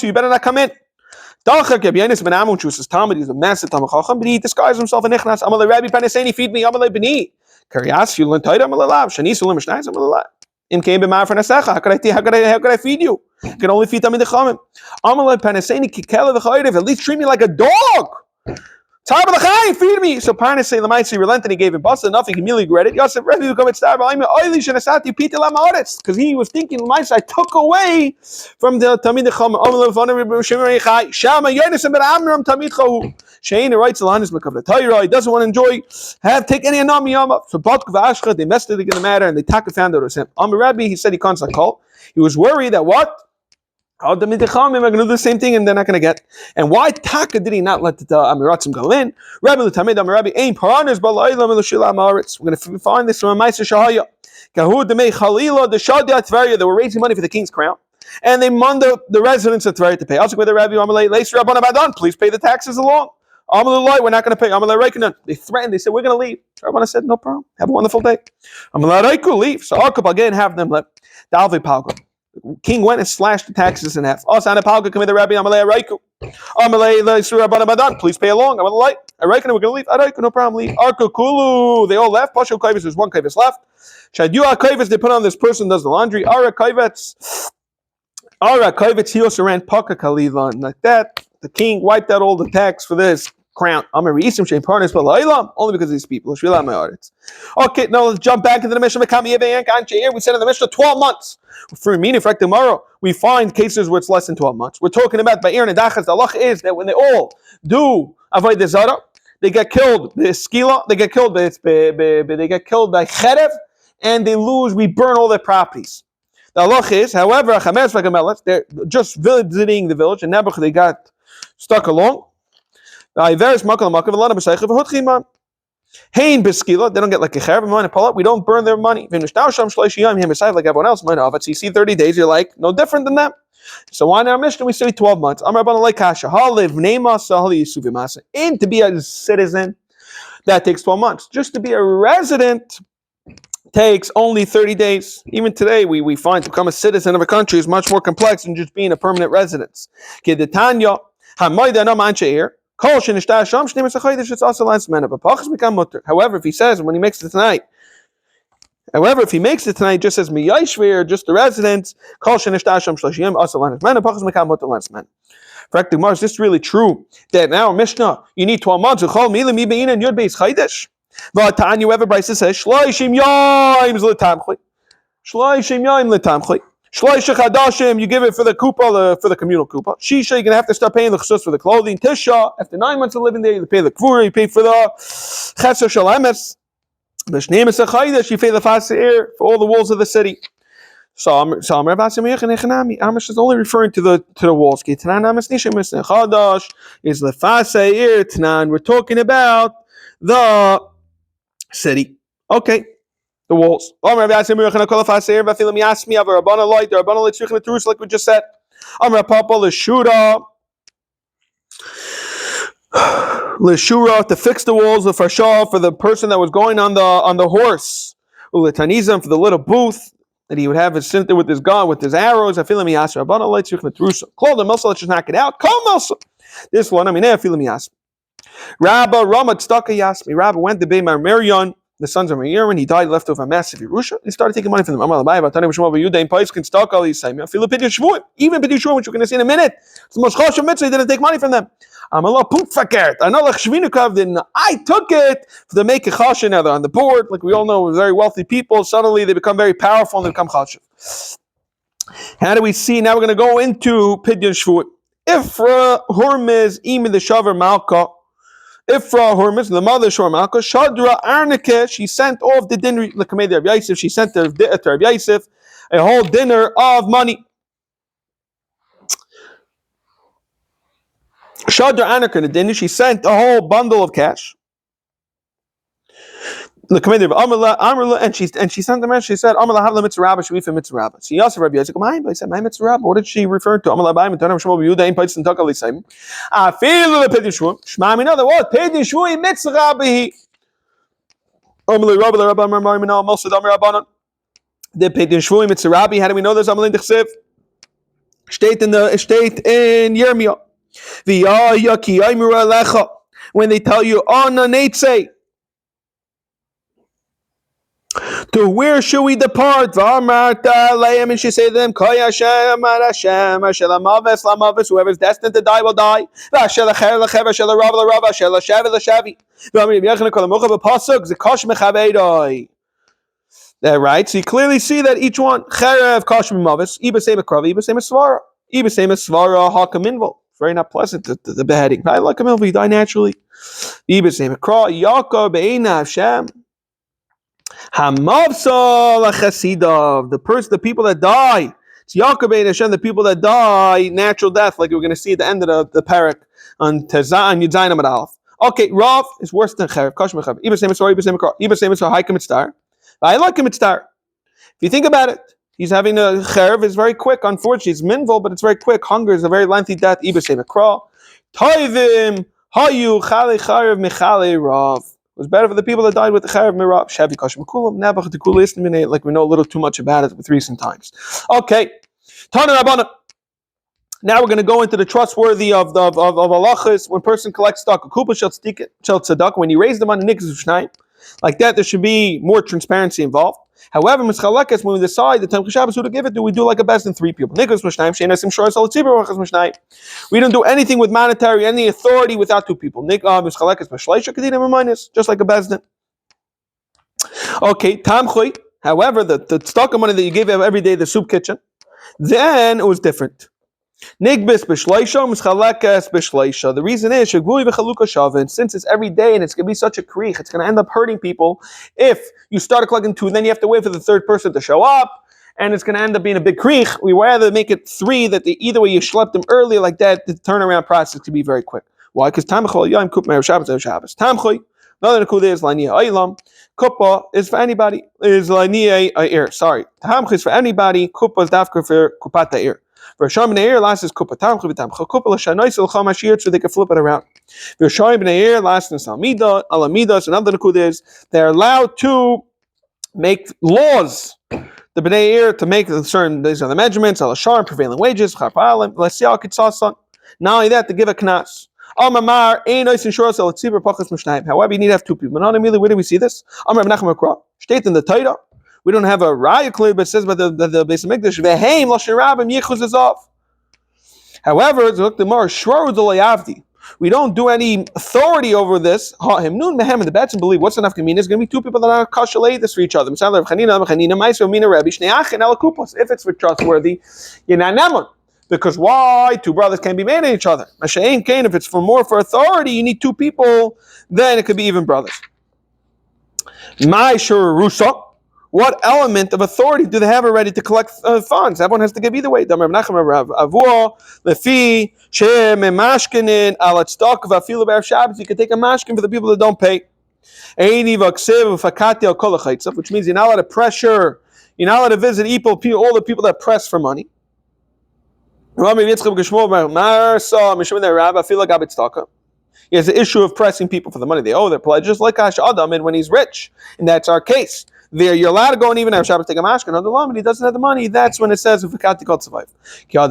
You better not come in. Which was Talmud, he's a massive Talmud Chacham, but he disguised himself in Nichnas. Amalei Rabbi Paneseni, feed me. Amalei B'ni. Karyas, you learn Torah. Amalei Lav. Shani Sulam Mishnayis. Amalei Lav. In came b'mar for Nasecha. How could I feed you? I can only feed Talmid Chachamim. Amalei Paneseni Kikela v'Chayrev. At least treat me like a dog. Tar b'Lachai, feed me. So Panesei Lamaitzi relented. He gave him basa enough. He immediately regretted. Yosef Rebbe would come at Star. Because he was thinking, I took away from the Talmid Chachamim. Shama Yonis and Amram Talmid Chahu. Shein writes Alanis Mekav the Torah. He doesn't want to enjoy, take any anami yama. So Batk v'Ashcha, they messed it in the matter, and they found out it was him. Rabbi, he said he can't call. He was worried that what? Oh, the Midichamim are going to do the same thing, and they're not going to get. And why Taka did he not let the Amiratzim go in? Rabbi L'Tamid Amirabi ain't paranas b'laylam l'shilam haaretz. We're going to find this from a Ma'aser Shahaya. Kahud demei Chalila the Shadia Tveria. They were raising money for the king's crown, and they mandate the residents of Tveria to pay. Also, with the Rabbi Amalei Leis Rabban Abadan, please pay the taxes along. Amalei, we're not going to pay. Amalei Reikanan. They threatened. They said we're going to leave. Rabban said no problem. Have a wonderful day. Amalei Reiku leave. So Akab again have them left. Dalvei Palga. King went and slashed the taxes in half. Also, Palga come in the Rabbi Amalei Reiku. Amalei Leis Rabban Abadan, please pay along. Amalei, I reckon we're going to leave. I reckon no problem. Leave. Arka Kulu. They all left. Pashu Kaivis. There's one Kaivis left. Shadua Kaivis. They put on this person does the laundry. Ara Kaivis. He also ran Paka Kalilan like that. The king wiped out all the tax for this crown. Only because of these people. Okay, now let's jump back into the Mishnah. We said in the Mishnah 12 months. For meaning, for tomorrow, we find cases where it's less than 12 months. We're talking about Ba'ir and Adachas. The halach is that when they all do avoid the Zara, they get killed by Skila, they get killed by Cherev, and they lose, we burn all their properties. The halach is, however, they're just visiting the village, and Nebuch they got stuck along. Hein Beskila, they don't get like a cherev, we don't burn their money. Like everyone else, so you see 30 days, you're like, no different than them. So why in our Mishnah we say 12 months? And to be a citizen, that takes 12 months. Just to be a resident takes only 30 days. Even today, we find to become a citizen of a country is much more complex than just being a permanent residence. However, if he says when he makes it tonight, just as miyashvir, just the residents, is this really true that now Mishnah you need 12 months? Whoever Bryce says shloishim yaim letamchui. Shloisha chadashim, you give it for the kupa, for the communal kupa. Shisha, you're gonna have to start paying the chsus for the clothing. Tisha, after 9 months of living there, you pay the kvura, you pay for the cheser shalames. The shneim esachaydash, you pay the fasir for all the walls of the city. So Amish is only referring to the walls. Chadash is the fasir. We're talking about the city. Okay. the walls. Like we just said. Leshura, to fix the walls of Farshah for the person that was going on the horse. Uletanizam, for the little booth that he would have his center with his gun, with his arrows. I feel him yas. Rabbana lights you can trusa. Call the Milsa, let's just knock it out. Call Milsa. This one, I mean, I feel him yas. Rabba Ramat Staka Yasmi. Rabba went to Beimar Merion, the sons of Meir, when he died, left over a massive Yerusha. He started taking money from them. Even Pidyon Shvuim, which we're going to see in a minute. It's the most choshev mitzvah. He didn't take money from them. I took it to make a chashin. Now they're on the board. Like we all know, very wealthy people. Suddenly they become very powerful and they become chashiv. How do we see? Now we're going to go into Pidyon Shvuim. Ifra Hormuz Imi the Shavar Malka. Ifra Hormuz, the mother Shavar Malka, Shadra Arnike, she sent off the dinner. The Kamei Rabbi Yosef, she sent to Rabbi Yosef a whole dinner of money. Shadra Arnike, the dinner, she sent a whole bundle of cash. The commander of Amrla, and she sent them out. She said, "Amrla have the mitzvah should be for mitzvah rabba." She asked Rabbi Yosef, "My," I said, "My mitzvah rabba." What did she refer to? Amrla b'ayim and Shmuel b'Yehuda in Peitzin Takali Seim. I feel the Pidyon Shvuim. Shema mi know the what Pidyon Shvuim mitzvah rabba. Amrla Rabba Rabba Amar Minal Mosad Amar Rabbanon. The Pidyon Shvuim mitzvah rabba. How do we know this? Amrla in the Chsiv. State in Yirmiyah. V'ya yaki aymura lecha. When they tell you, "Oh no, Neitzei." To where should we depart? And she say to them, whoever's destined to die will die. Right? So you clearly see that each one, very not pleasant, the beheading. I like him, he die naturally. The people that die. It's Yaakov and Hashem, the people that die natural death, like we're going to see at the end of the parak on Tezah and Yudzayin Amud Aleph. Okay, Rav is worse than Cherev. Kashmir Cherev. Iba same mitzvah, Iba same mitzvah, Iba same mitzvah. Haikim mitzvah. I like him mitzvah. If you think about it, he's having a Cherev. It's very quick. Unfortunately, it's minvul, but it's very quick. Hunger is a very lengthy death. Iba same mitzvah. Toivim hayu chale Cherev michale Rav. It was better for the people that died with the Chayav Mirab, Shavi Kashim Kulam, Nabach the Kulis, like we know a little too much about it with recent times. Okay. Tana Rabbana. Now we're going to go into the trustworthy of halachas. When a person collects stock, a kupa shel tzedakah, when you raise them on the nikas shnayim, like that, there should be more transparency involved. However, mischalakas, when we decide the time Shabbos who to give it, do we do like a best than three people? Nikas shnayim, sheinasim shor sal tzibur wachas shnayim. We don't do anything with monetary, any authority without two people. Mischalakas b'shleisha kedinim minus, just like a bezdin. Okay, tamchui. However, the stock of money that you give every day, the soup kitchen, then it was different. Nigbis b'shleisha, mischalakas b'shleisha. The reason is shegvui v'chaluka shavin. Since it's every day and it's going to be such a kriich, it's going to end up hurting people. If you start collecting two, then you have to wait for the third person to show up, and it's going to end up being a big kriich. We rather make it three, that either way you schlepp them early like that. The turnaround process could be very quick. Why? Because tamchol yom kup me'er Shabbos tamchui. Another kuda is laniya aylam. Kupa is for anybody. Is laniya ayir. Sorry, tamchui is for anybody. Kupa is dafka for kupat ayir. For Sham and Eir, last is Kupa Tamcha V'Tamcha Kupa L'Shanais L'Cham Ashir, so they can flip it around. For Sham and Eir, last is Almida, Alamida. So another Nakud is they're allowed to make laws. The Bnei Eir to make certain, these are the measurements, Al-Ashar, prevailing wages, Charpalim, L'Sial Kitsasan. Not only that, to give a knas. Amamar, Ein Ois Inshor Sel Tzibur Pachas Mishnayim. However, you need to have two people. Not immediately, where do we see this? Amar Menachem Akra, state in the Torah. We don't have a raya clear, but it says about the Beis Hamikdash, Veheim Lashon Rabim Yichuz Azov. However, we don't do any authority over this. The bets and believe what's enough mean is going to be two people that are kashalay this for each other. If it's for trustworthy, you're not naman. Because why? Two brothers can't be mad at each other. If it's for authority, you need two people, then it could be even brothers. What element of authority do they have already to collect funds? Everyone has to give either way. You can take a mashkin for the people that don't pay. Which means you're not allowed to pressure, you're not allowed to visit all the people that press for money. He has the issue of pressing people for the money they owe their pledges, like Ash Adam, and when he's rich, and that's our case. There, you're allowed to go and even have Shabbat take a mashkin on the law, but he doesn't have the money. That's when it says if he can't survive. He was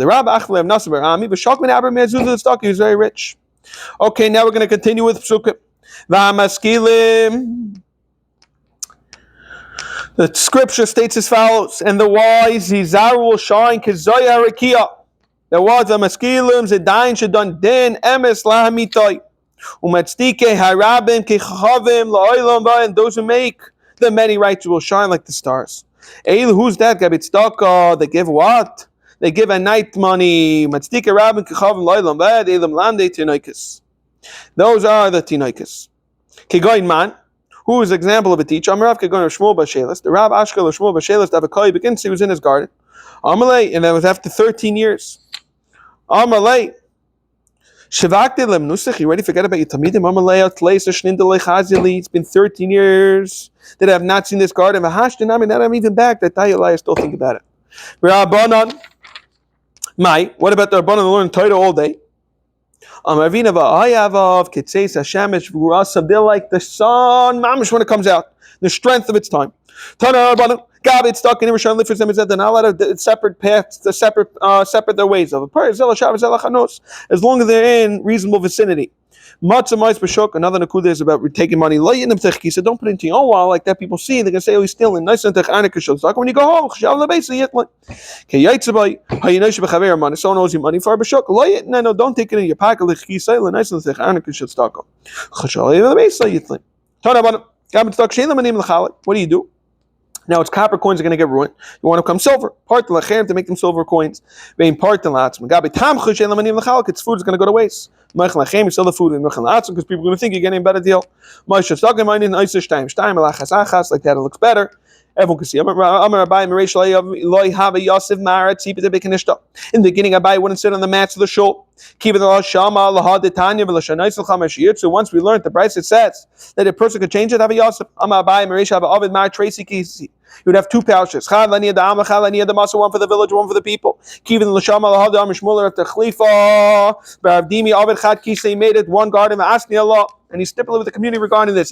very rich. Okay, now we're going to continue with Psukim. The scripture states as follows: and the wise, Zizaru will shine, Kezoya Rekia. The words of Maskilim, Zedain Shadon Din, Emes Lahamitoi, Umatstike Harabim, Kechavim, Laoilam, and those who make the many righteous will shine like the stars. Who's that? Gabitztaka, they give what? They give a night money. Matstike Rabim, Kechavim, Laoilam, Elam Lande Tinoikas. Those are the Tinoikas. Kegoin Man, who is an example of a teacher? Amarav Kegoin Shmuel Bashelis. The Rab Ashkel of Shmuel Bashelis, the Avakai begins, he was in his garden. Amalei, and that was after 13 years. Amalei. Shavakte lem nusach. You already forget about your Tamidim. Amalei atleis shnindalei chazili. It's been 13 years that I have not seen this garden. V'hashtanami, that I'm even back. That I still think about it. Rabbanon. What about the Rabbanon learn Torah all day? Amarvina va'ayavav ketzeis hashemesh v'urasam. They're like the sun, mamish, when it comes out, the strength of its time. Tana Rabbanon. God, it's stuck in Rishon Lifers and said they're not allowed to separate paths, to separate their ways of as long as they're in reasonable vicinity. Another nakuda is about taking money. So don't put it into your own wallet like that. People see, they're gonna say, "Oh, he's stealing." Nice and when you go home, someone owes you money for a b'shuk. No, don't take it in your pocket. What do you do? Now its copper coins are going to get ruined. You want to become silver. Part the lachem to make them silver coins. Being part the latzman. Gabi tam chushen lamanim lachalak. Its food is going to go to waste. Mach lachem, you sell the food in mach latzman because people are going to think you're getting a better deal. Moshe stocking mine in iser shtayim alachas achas, like that it looks better. Everyone can see. In the beginning, Abai wouldn't sit on the mats of the shul. So once we learned the Bryce, it says that a person could change it. You would have two pouches. One for the village, one for the people. He made it one garden. And he stipulated with the community regarding this.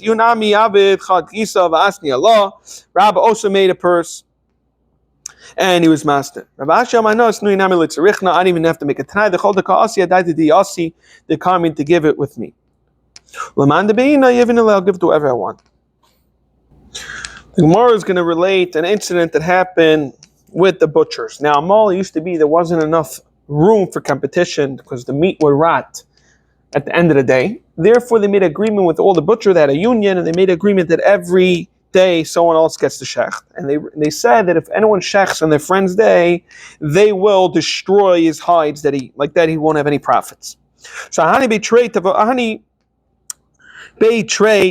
Rabbi also made a purse. And he was master. I don't even have to make a tanai. They're coming to give it with me. I'll give it to whoever I want. The Gemara is going to relate an incident that happened with the butchers. Now, Amal used to be there wasn't enough room for competition because the meat would rot at the end of the day. Therefore, they made an agreement with all the butcher. They had a union, and they made an agreement that every day someone else gets the shecht. And they said that if anyone shechts on their friend's day, they will destroy his hides he won't have any profits. So Hani betrayed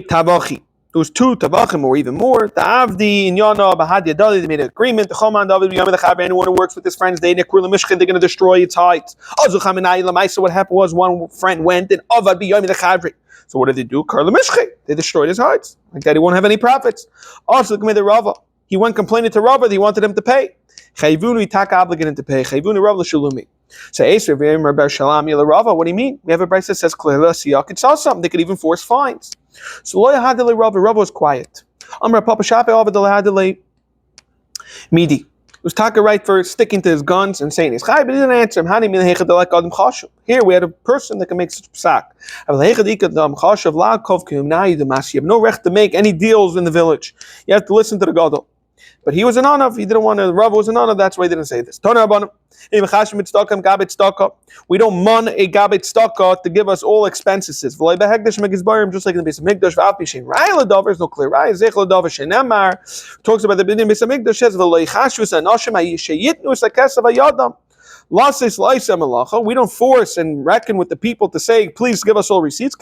Tavachi. There was two Tavachim or even more. The Avdi and Yana Bahadi Adali, they made an agreement. The Choman David anyone who works with his friend's day, they're going to destroy its hides. So what happened was one friend went and Avad B'Yom Chavri. So what did they do? They destroyed his hides. Like that he won't have any profits. Also, look at the Rava. He went complaining to Rava that he wanted him to pay. Chayvunu Itaka obligated to pay. Chayvunu Rava L'Shulumi. So Eser V'Yim Bar Shalom Yel Rava. What do you mean? We have a brayse that says Klila Siyak. It saw something. They could even force fines. So Lo Yahadele Rava. Rava was quiet. Amar Papa Shape Avadele Hadele Midi. It was Taka right for sticking to his guns and saying he's chai, but he didn't answer him. Here we had a person that can make such psak. You have no right to make any deals in the village. You have to listen to the gadol. But he was an anav. He didn't want to. Rav was an anav. That's why he didn't say this. We don't mon a gabet staka to give us all expenses. Just like in the base of mikdash. There's no clear right. Talks about the base of mikdash. We don't force and reckon with the people to say, please give us all receipts.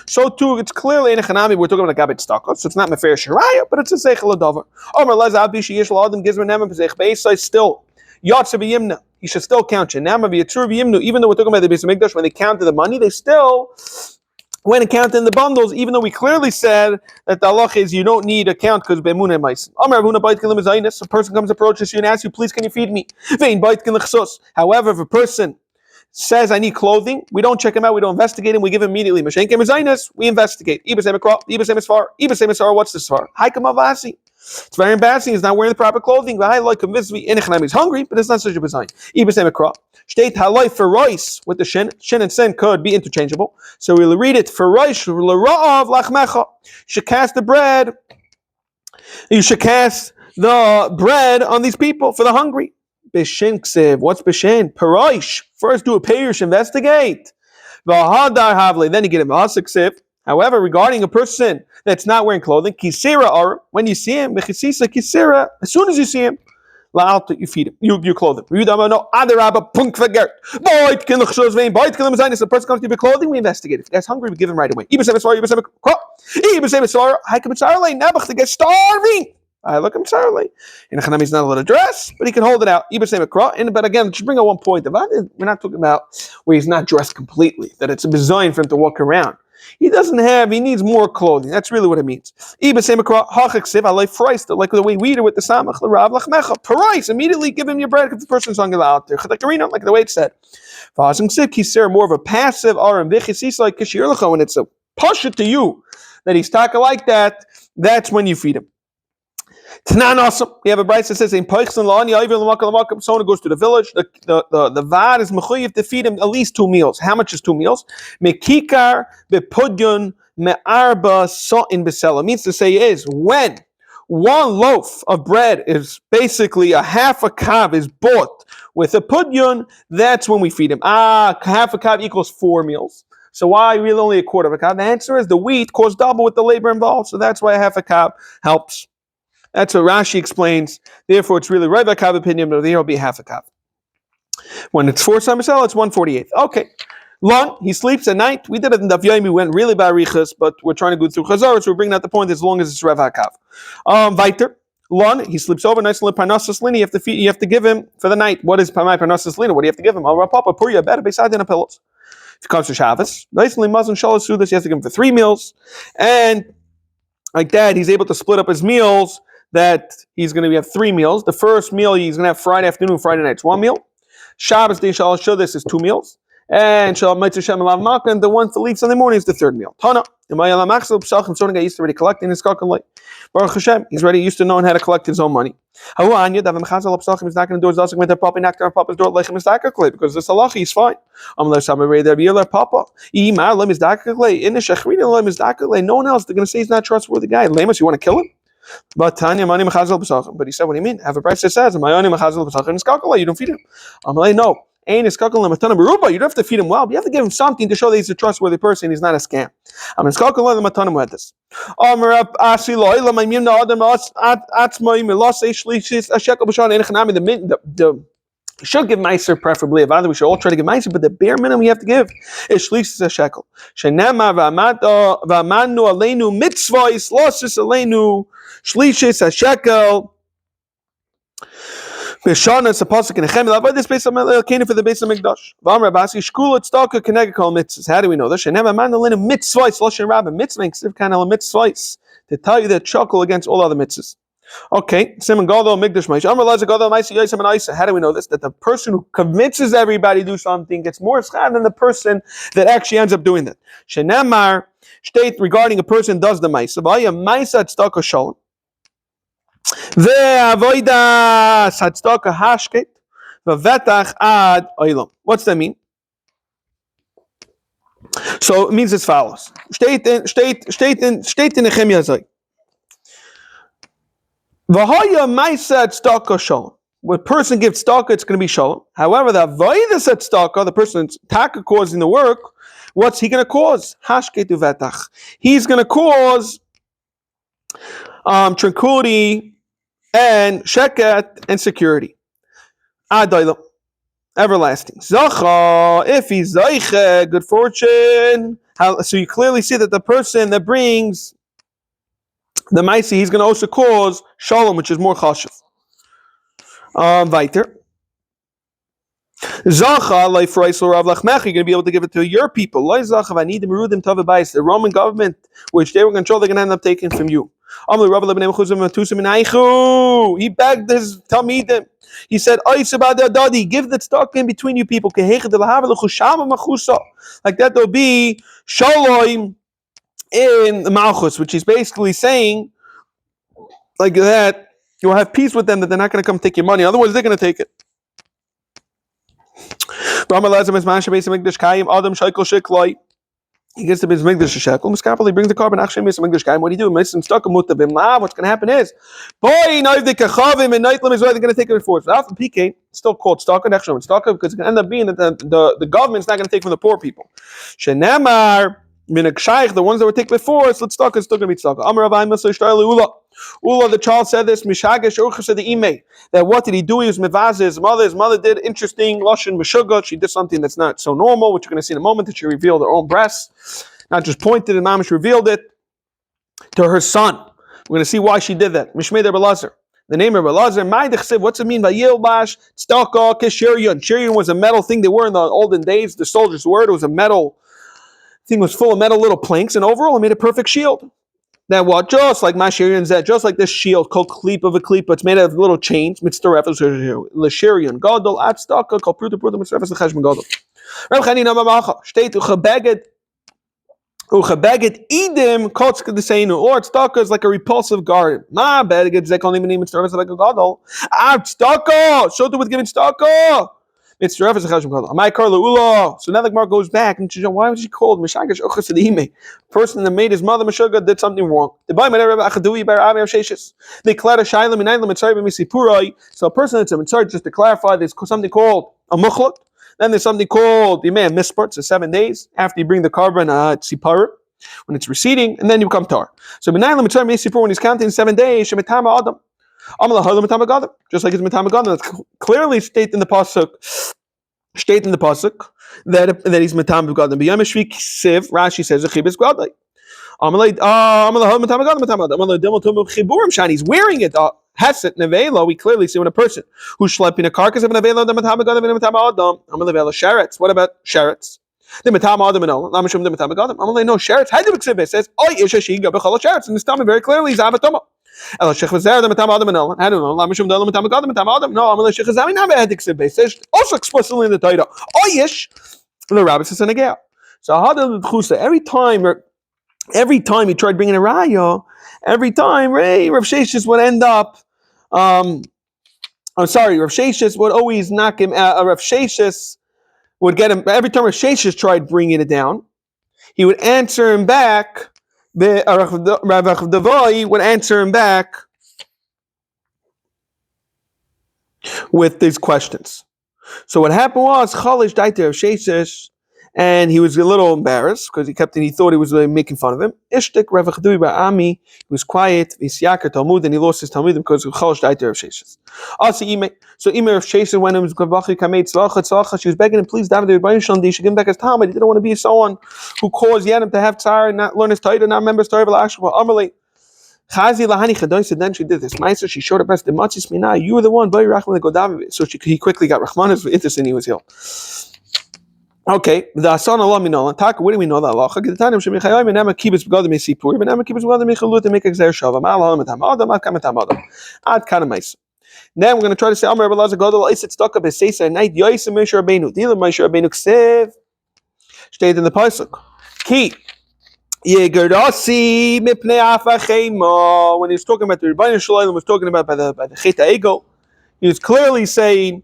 So too, it's clearly in Echanami, we're talking about a gabet stakot, so it's not mefer shiraya, but it's a seichel adavar. Omer leza abishi yesh l'adam gizmer nema b'zeich beisai still yatsa b'yimna. He should still count you. Nema v'yatzur b'yimnu. Even though we're talking about the Beis Hamikdash, when they counted the money, they still when counting the bundles, even though we clearly said that the halach is you don't need a count because be'emunah ma'asim. A person comes approaches you and asks you, please can you feed me? However, if a person says I need clothing, we don't check him out, we don't investigate him, we give him immediately. We investigate. What's the svar? It's very embarrassing. He's not wearing the proper clothing. He's hungry, but it's not such a design. State halai for rice with the shin. Shin and sin could be interchangeable. So we'll read it for rice. You should cast the bread. You should cast the bread on these people for the hungry. Bishin ksiv. What's bishin? Paraish. First do a payrish, investigate. Then you get him ksiv. However, regarding a person that's not wearing clothing, kisira or when you see him, kisira, as soon as you see him, you feed him, you clothe him. The person comes to be clothing, we investigate. If the guy's hungry, we give him right away. Get starving. I look him sorry. In Hanami, he's not allowed to dress, but he can hold it out. But again, just bring out one point. We're not talking about where he's not dressed completely, that it's a design for him to walk around. He needs more clothing. That's really what it means. Like the way we do with the samach, the rav lachmecha. Parais, immediately give him your bread if the person's hungry out there. Like the way it said. More of a passive aram. When it's a pasha to you that he's talking like that, that's when you feed him. Tanan awesome. We have a brayso that says in someone who goes to the village, the vad is mechuyev to feed him at least 2 meals. How much is 2 meals? Mekikar bepudyon me'arba so'in besela. Means to say is when 1 loaf of bread is basically a half a kav is bought with a pudyon, that's when we feed him. Half a kav equals 4 meals. So why really only a quarter of a kav? The answer is the wheat costs double with the labor involved. So that's why a half a kav helps. That's what Rashi explains. Therefore, it's really right by kav opinion, but there will be half a kav. When it's 4 samesel, it's 1/48. Okay. Lon, he sleeps at night. We did it in Daf Yomi. We went really by Arichas, but we're trying to go through chazarah, so we're bringing out the point as long as it's Rev HaKav. Weiter. Lon, he sleeps over nice and parnassus lini. You have to give him for the night. What is parnassus lini? What do you have to give him? Papa, pour you a bed beside in a pillows. If it comes to Shabbos, nicely mazon shalos sudas, you have to give him for 3 meals. And like that, he's able to split up his meals. That he's going to have 3 meals. The first meal he's going to have Friday afternoon, Friday night. It's 1 meal. Shabbos day shalosh shodas is 2 meals. And Shalom Mitzvah Shem Alav Malka, and the one to leave Sunday morning is the 3rd meal. Tana. Someone got used to already collecting his kakalai. Baruch Hashem, he's already used to knowing how to collect his own money. He's not going to do his dosing with their papa, knock on papa's door, because this halacha is fine. No one else, they're going to say he's not a trustworthy guy. Lamus, you want to kill him? But Tanya Mani Machazal B'Sachim. But he said, what do you mean? Have a price that says, you don't feed him. I'm like, no. You don't have to feed him well, but you have to give him something to show that he's a trustworthy person, he's not a scam. You should give meiser preferably. We should all try to give meiser, but the bare minimum you have to give is shlish a shekel. Shenema v'amanu aleinu mitzvahs losis aleinu shlishis a shekel. B'shana it's a pasuk in Nehemiah. Avoid this base of Canaan for the base of Mikdash. V'amar Basi shkula tzedakah keneged kol mitzvahs. How do we know this? Shenema amanu aleinu mitzvahs loshin rabba mitzvah instead kind of mitzvahs to tell you that chuckle against all other mitzvahs. Okay, Simon Gadol Mikdash Maish. Amar Laza Gadol Maish Yosem and Isa. How do we know this? That the person who convinces everybody to do something gets more schad than the person that actually ends up doing that. Shenemar state regarding a person does the Maisa. Vaya Maisa Tzedakah Shalom. Ve'avoida Tzedakah Hashket. Ve'vetach ad Olam. What's that mean? So it means as follows. State in Nehemiah Zay. V'haya ma'isa tzedakah shalom. When a person gives tzedakah, it's going to be shalom. However, the avodah tzedakah, the person's taka causing the work, what's he going to cause? Hashketu vetach. He's going to cause tranquility and sheket and security. Adayla, everlasting. Zacha, if he's zayche, good fortune. So you clearly see that the person that brings the Maisi, he's going to also cause Shalom, which is more chashuv. Weiter. Zacha, like for Israel Rav Lachmech, you're going to be able to give it to your people. Loi Zacha, I need them Rudim Tavabais, the Roman government, which they were control, they're going to end up taking from you. He begged his Talmidim. He said, give the stock in between you people. Like that there'll be Shalom in the Malchus, which is basically saying, like that, you'll have peace with them, that they're not going to come take your money. Otherwise, they're going to take it. He gets to Beis Mikdash a shekel. He brings the carbon. Actually, Beis Mikdash kaim. What do you do? What's going to happen is, boy, they're going to take it for it. After PK, still called stalker. Actually, stalker because it's going to end up being that the government's not going to take from the poor people. Shenamar. The ones that were taken before, so let's talk. It's still going to be tzedakah. Ula, the child said this. Mishagesh Urcha said the ime that what did he do? He was mevazeh his mother. His mother did interesting lashon meshuggah. She did something that's not so normal, which you're going to see in a moment. That she revealed her own breasts, not just pointed and mamish revealed it to her son. We're going to see why she did that. Mishmei de Belazar. The name of Belazar. Ma'idechsev. What's it mean? Vayilbash tzedakah keshirion. Shirion was a metal thing they were in the olden days. The soldiers wore it. It was a metal. Thing was full of metal little planks, and overall it made a perfect shield. That what? Just like Mashirian Zet, just like this shield called Kleep of a Kleep, it's made out of little chains. Mitztorefes Lashirian Gadol Atstaka called Pruta Mitztorefes Lecheshman Gadol. Rav Chanina Mamacha State Uchabeget Idim Kotsk the Seinu, or Tzedakah is like a repulsive garden. Ma Beget Zek only meaning Mitztorefes like a Gadol. Tzedakah, so with giving Tzedakah. It's the reference to Chashim Gadol. Amai Karla Ula. So now the Gemara goes back and she says, why was she called Mishagesh Uchas Sedime? Person that made his mother Meshuggah did something wrong. They declared a Shailam in Ailam Mitzvah Misipurai. So a person that's a Mitzvah, just to clarify, there's something called a Muchlak. Then there's something called the Yimei Mispart, so 7 days after you bring the carbon Tzipar, when it's receding, and then you become tar. So Benailam Mitzvah Misipur, when he's counting 7 days, Shemitama Adam. Just like it's Matama Gadam, that's clearly stated in the pasuk. That he's Matama Gadam. B'yam Shvik Siv, Rashi says Chibis Gadai. He's wearing it. Heset nevela. We clearly see when a person who's schlepping a carcass of nevela the Matama Gadam and Matama Adam. Amalei sherets. What about sherets? The Matama Adam and all. Lamashum the Matama Gadam. Amalei no sherets. Had to exhibit says Oy Isha Shi Gabechala sherets, and this time very clearly he's Avatoma. El Sheikh was there. The Matam Adam and El. I don't know. Lamashum the Matam Adam. Matam Adam. No, I'm the Sheikh Zami. Never had exhibit. Says also explicitly in the Torah. Oyish. The rabbi says in a gale. So how did the Chusa every time he tried bringing a raya, every time Rav Sheshes would end up. Rav Sheshes would always knock him. Rav Sheshes would get him every time Rav Sheshes tried bringing it down. He would answer him back. Rav Davai would answer him back with these questions. So what happened was Chalish died to Rav Sheshes, and he was a little embarrassed because he thought he was making fun of him. Ishtik Rav Chadui Ba'ami, he was quiet. V'Siakar Talmud, and he lost his Talmudim because Chalish died to Rav Sheshes. So Ime Rav Sheshes went to Gavachi Kamei Tzvacha. She was begging him, please, David, he should give him back his Talmud. He didn't want to be someone who caused Yanim to have tzar and not learn his Torah, not remember his Torah. Amalei. Chazi lahani chadoi. So then she did this. Meiser, she showed her best. The matzis mina. You were the one. Boy Rachman go David. So he quickly got Rachman. It's interesting. He was healed. Okay, the Asan Allah Minol. Taka, where do we know that Allah? The time Shemichayim and Nama Kibis Begadim Sipur, and Nama Kibis Begadim Michalut and make Exer Shava. Malam Adam Adam Adam Adam. Ad Kanamais. Then we're going to try to say Amar Belazar Gadol Isit stuck up his Seisa at night. Yoisim Meshar Benu. Deal of Meshar Benu Ksev. Stayed in the pasuk. Key. Yegerasi Mipnei Afachema. When he was talking about the Rebbeinu Shalom, was talking about by the Cheta Ego. He was clearly saying,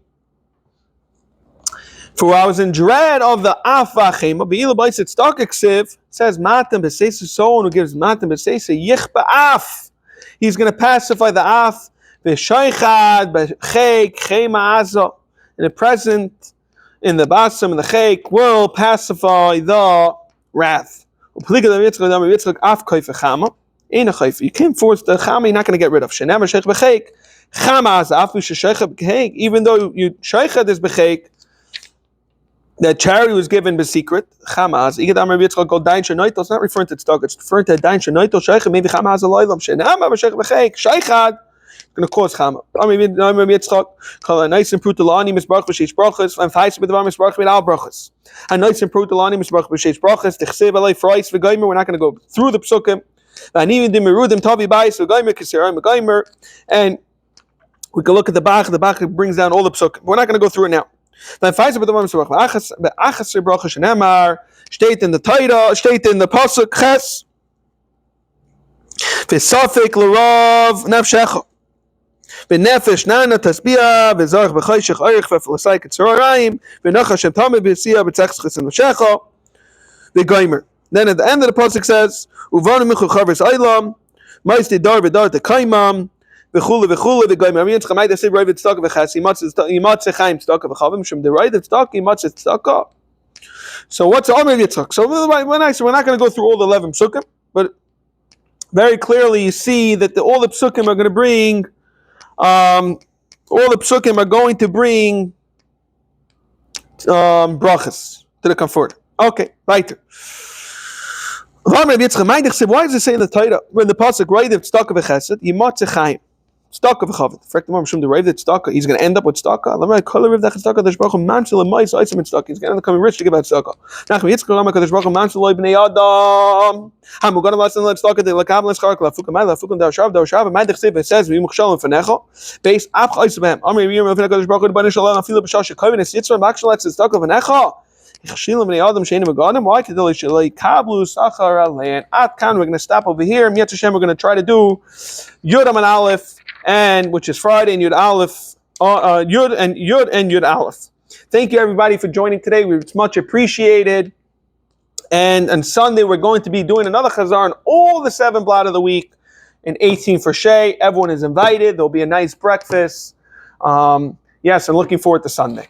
for I was in dread of the Afachema. Be'ila Baisit Stock Eksiv says Matam Besesa, someone who gives Matam Besesa Yichba Af. He's going to pacify the Af. B'shaychad, b'cheik, chema aza. In the present, in the basam, in the cheik, will pacify the wrath. You can't force the chama, you're not going to get rid of. Even though you shaychad is b'cheik, that charity was given by secret. Chamaz. It's not referring to tzedakah. It's referring to dain shenoito shaychad. Maybe chamaz aloylam shenama b'shaychad b'cheik shaychad. going to cause chama. A nice and prutalani misbrach b'sheish brachas. And fa'is b'davar misbrach with al brachas. A nice and prutalani misbrach b'sheish brachas. Tichsev alei frais v'gaimer. We're not going to go through the psukim. And even the merudim tavi bais v'gaimer kisirayim v'gaimer. And we can look at the Bach. The Bach brings down all the psukim. We're not going to go through it now. Then fa'is b'davar misbrach b'achas brachas shenemar. Steht in the Torah. Steht in the pasuk ches. V'safek l'rav nafshecha. V'nefesh nana tasbia v'zarch v'chayshech oirich v'flasai k'tzorayim v'nacha shem tameh v'siyah v'tzechs chesed nafshecha v'gaimer. Then at the end of the pasuk says uvanu michu chavers aylam ma'is dar v'dar tekaimam v'chule v'chule v'gaimer. Amir tzchamayt asib roi v'tztaka v'chas yimatze chaim tztaka v'chavim shem deroi v'tztaka yimatze tztaka. So what's Amir Yitzchak? So we're not going to go through all the 11 psukim, but very clearly you see that all the psukim are going to bring brachas to the comforter. Okay, right. Why does it say in the Torah when the pasuk right if tzedakah v'chesed yimatze chaim tzedakah v'chavod? Fact the Mom Shum the right that tzedakah he's going to end up with tzedakah. Let me call it that tzedakah the Baruch Manshel and Ma'is Isim tzedakah. He's going to become rich to give out tzedakah. Now Yitzchak Lama Kadosh Baruch Manshel loy bnei Adam. Hamu gonna listen to tzedakah the lakam l'schark lafukam lafukam darshav darshav. My dechsev it says v'yimuchshalim fenecha base ap chayis b'hem. Amri yirm of Kadosh Baruch Hu b'nei shalom afilu b'shal shekoven es yitzra makshal et tzedakah v'necha. Why we're going to stop over here. We're going to try to do Yud and Aleph, and which is Friday, and Yud Aleph, Yud Aleph. Thank you everybody for joining today. It's much appreciated. And on Sunday we're going to be doing another chazarah on all the 7 blot of the week in 18 for Shea. Everyone is invited. There'll be a nice breakfast. Yes, I'm looking forward to Sunday.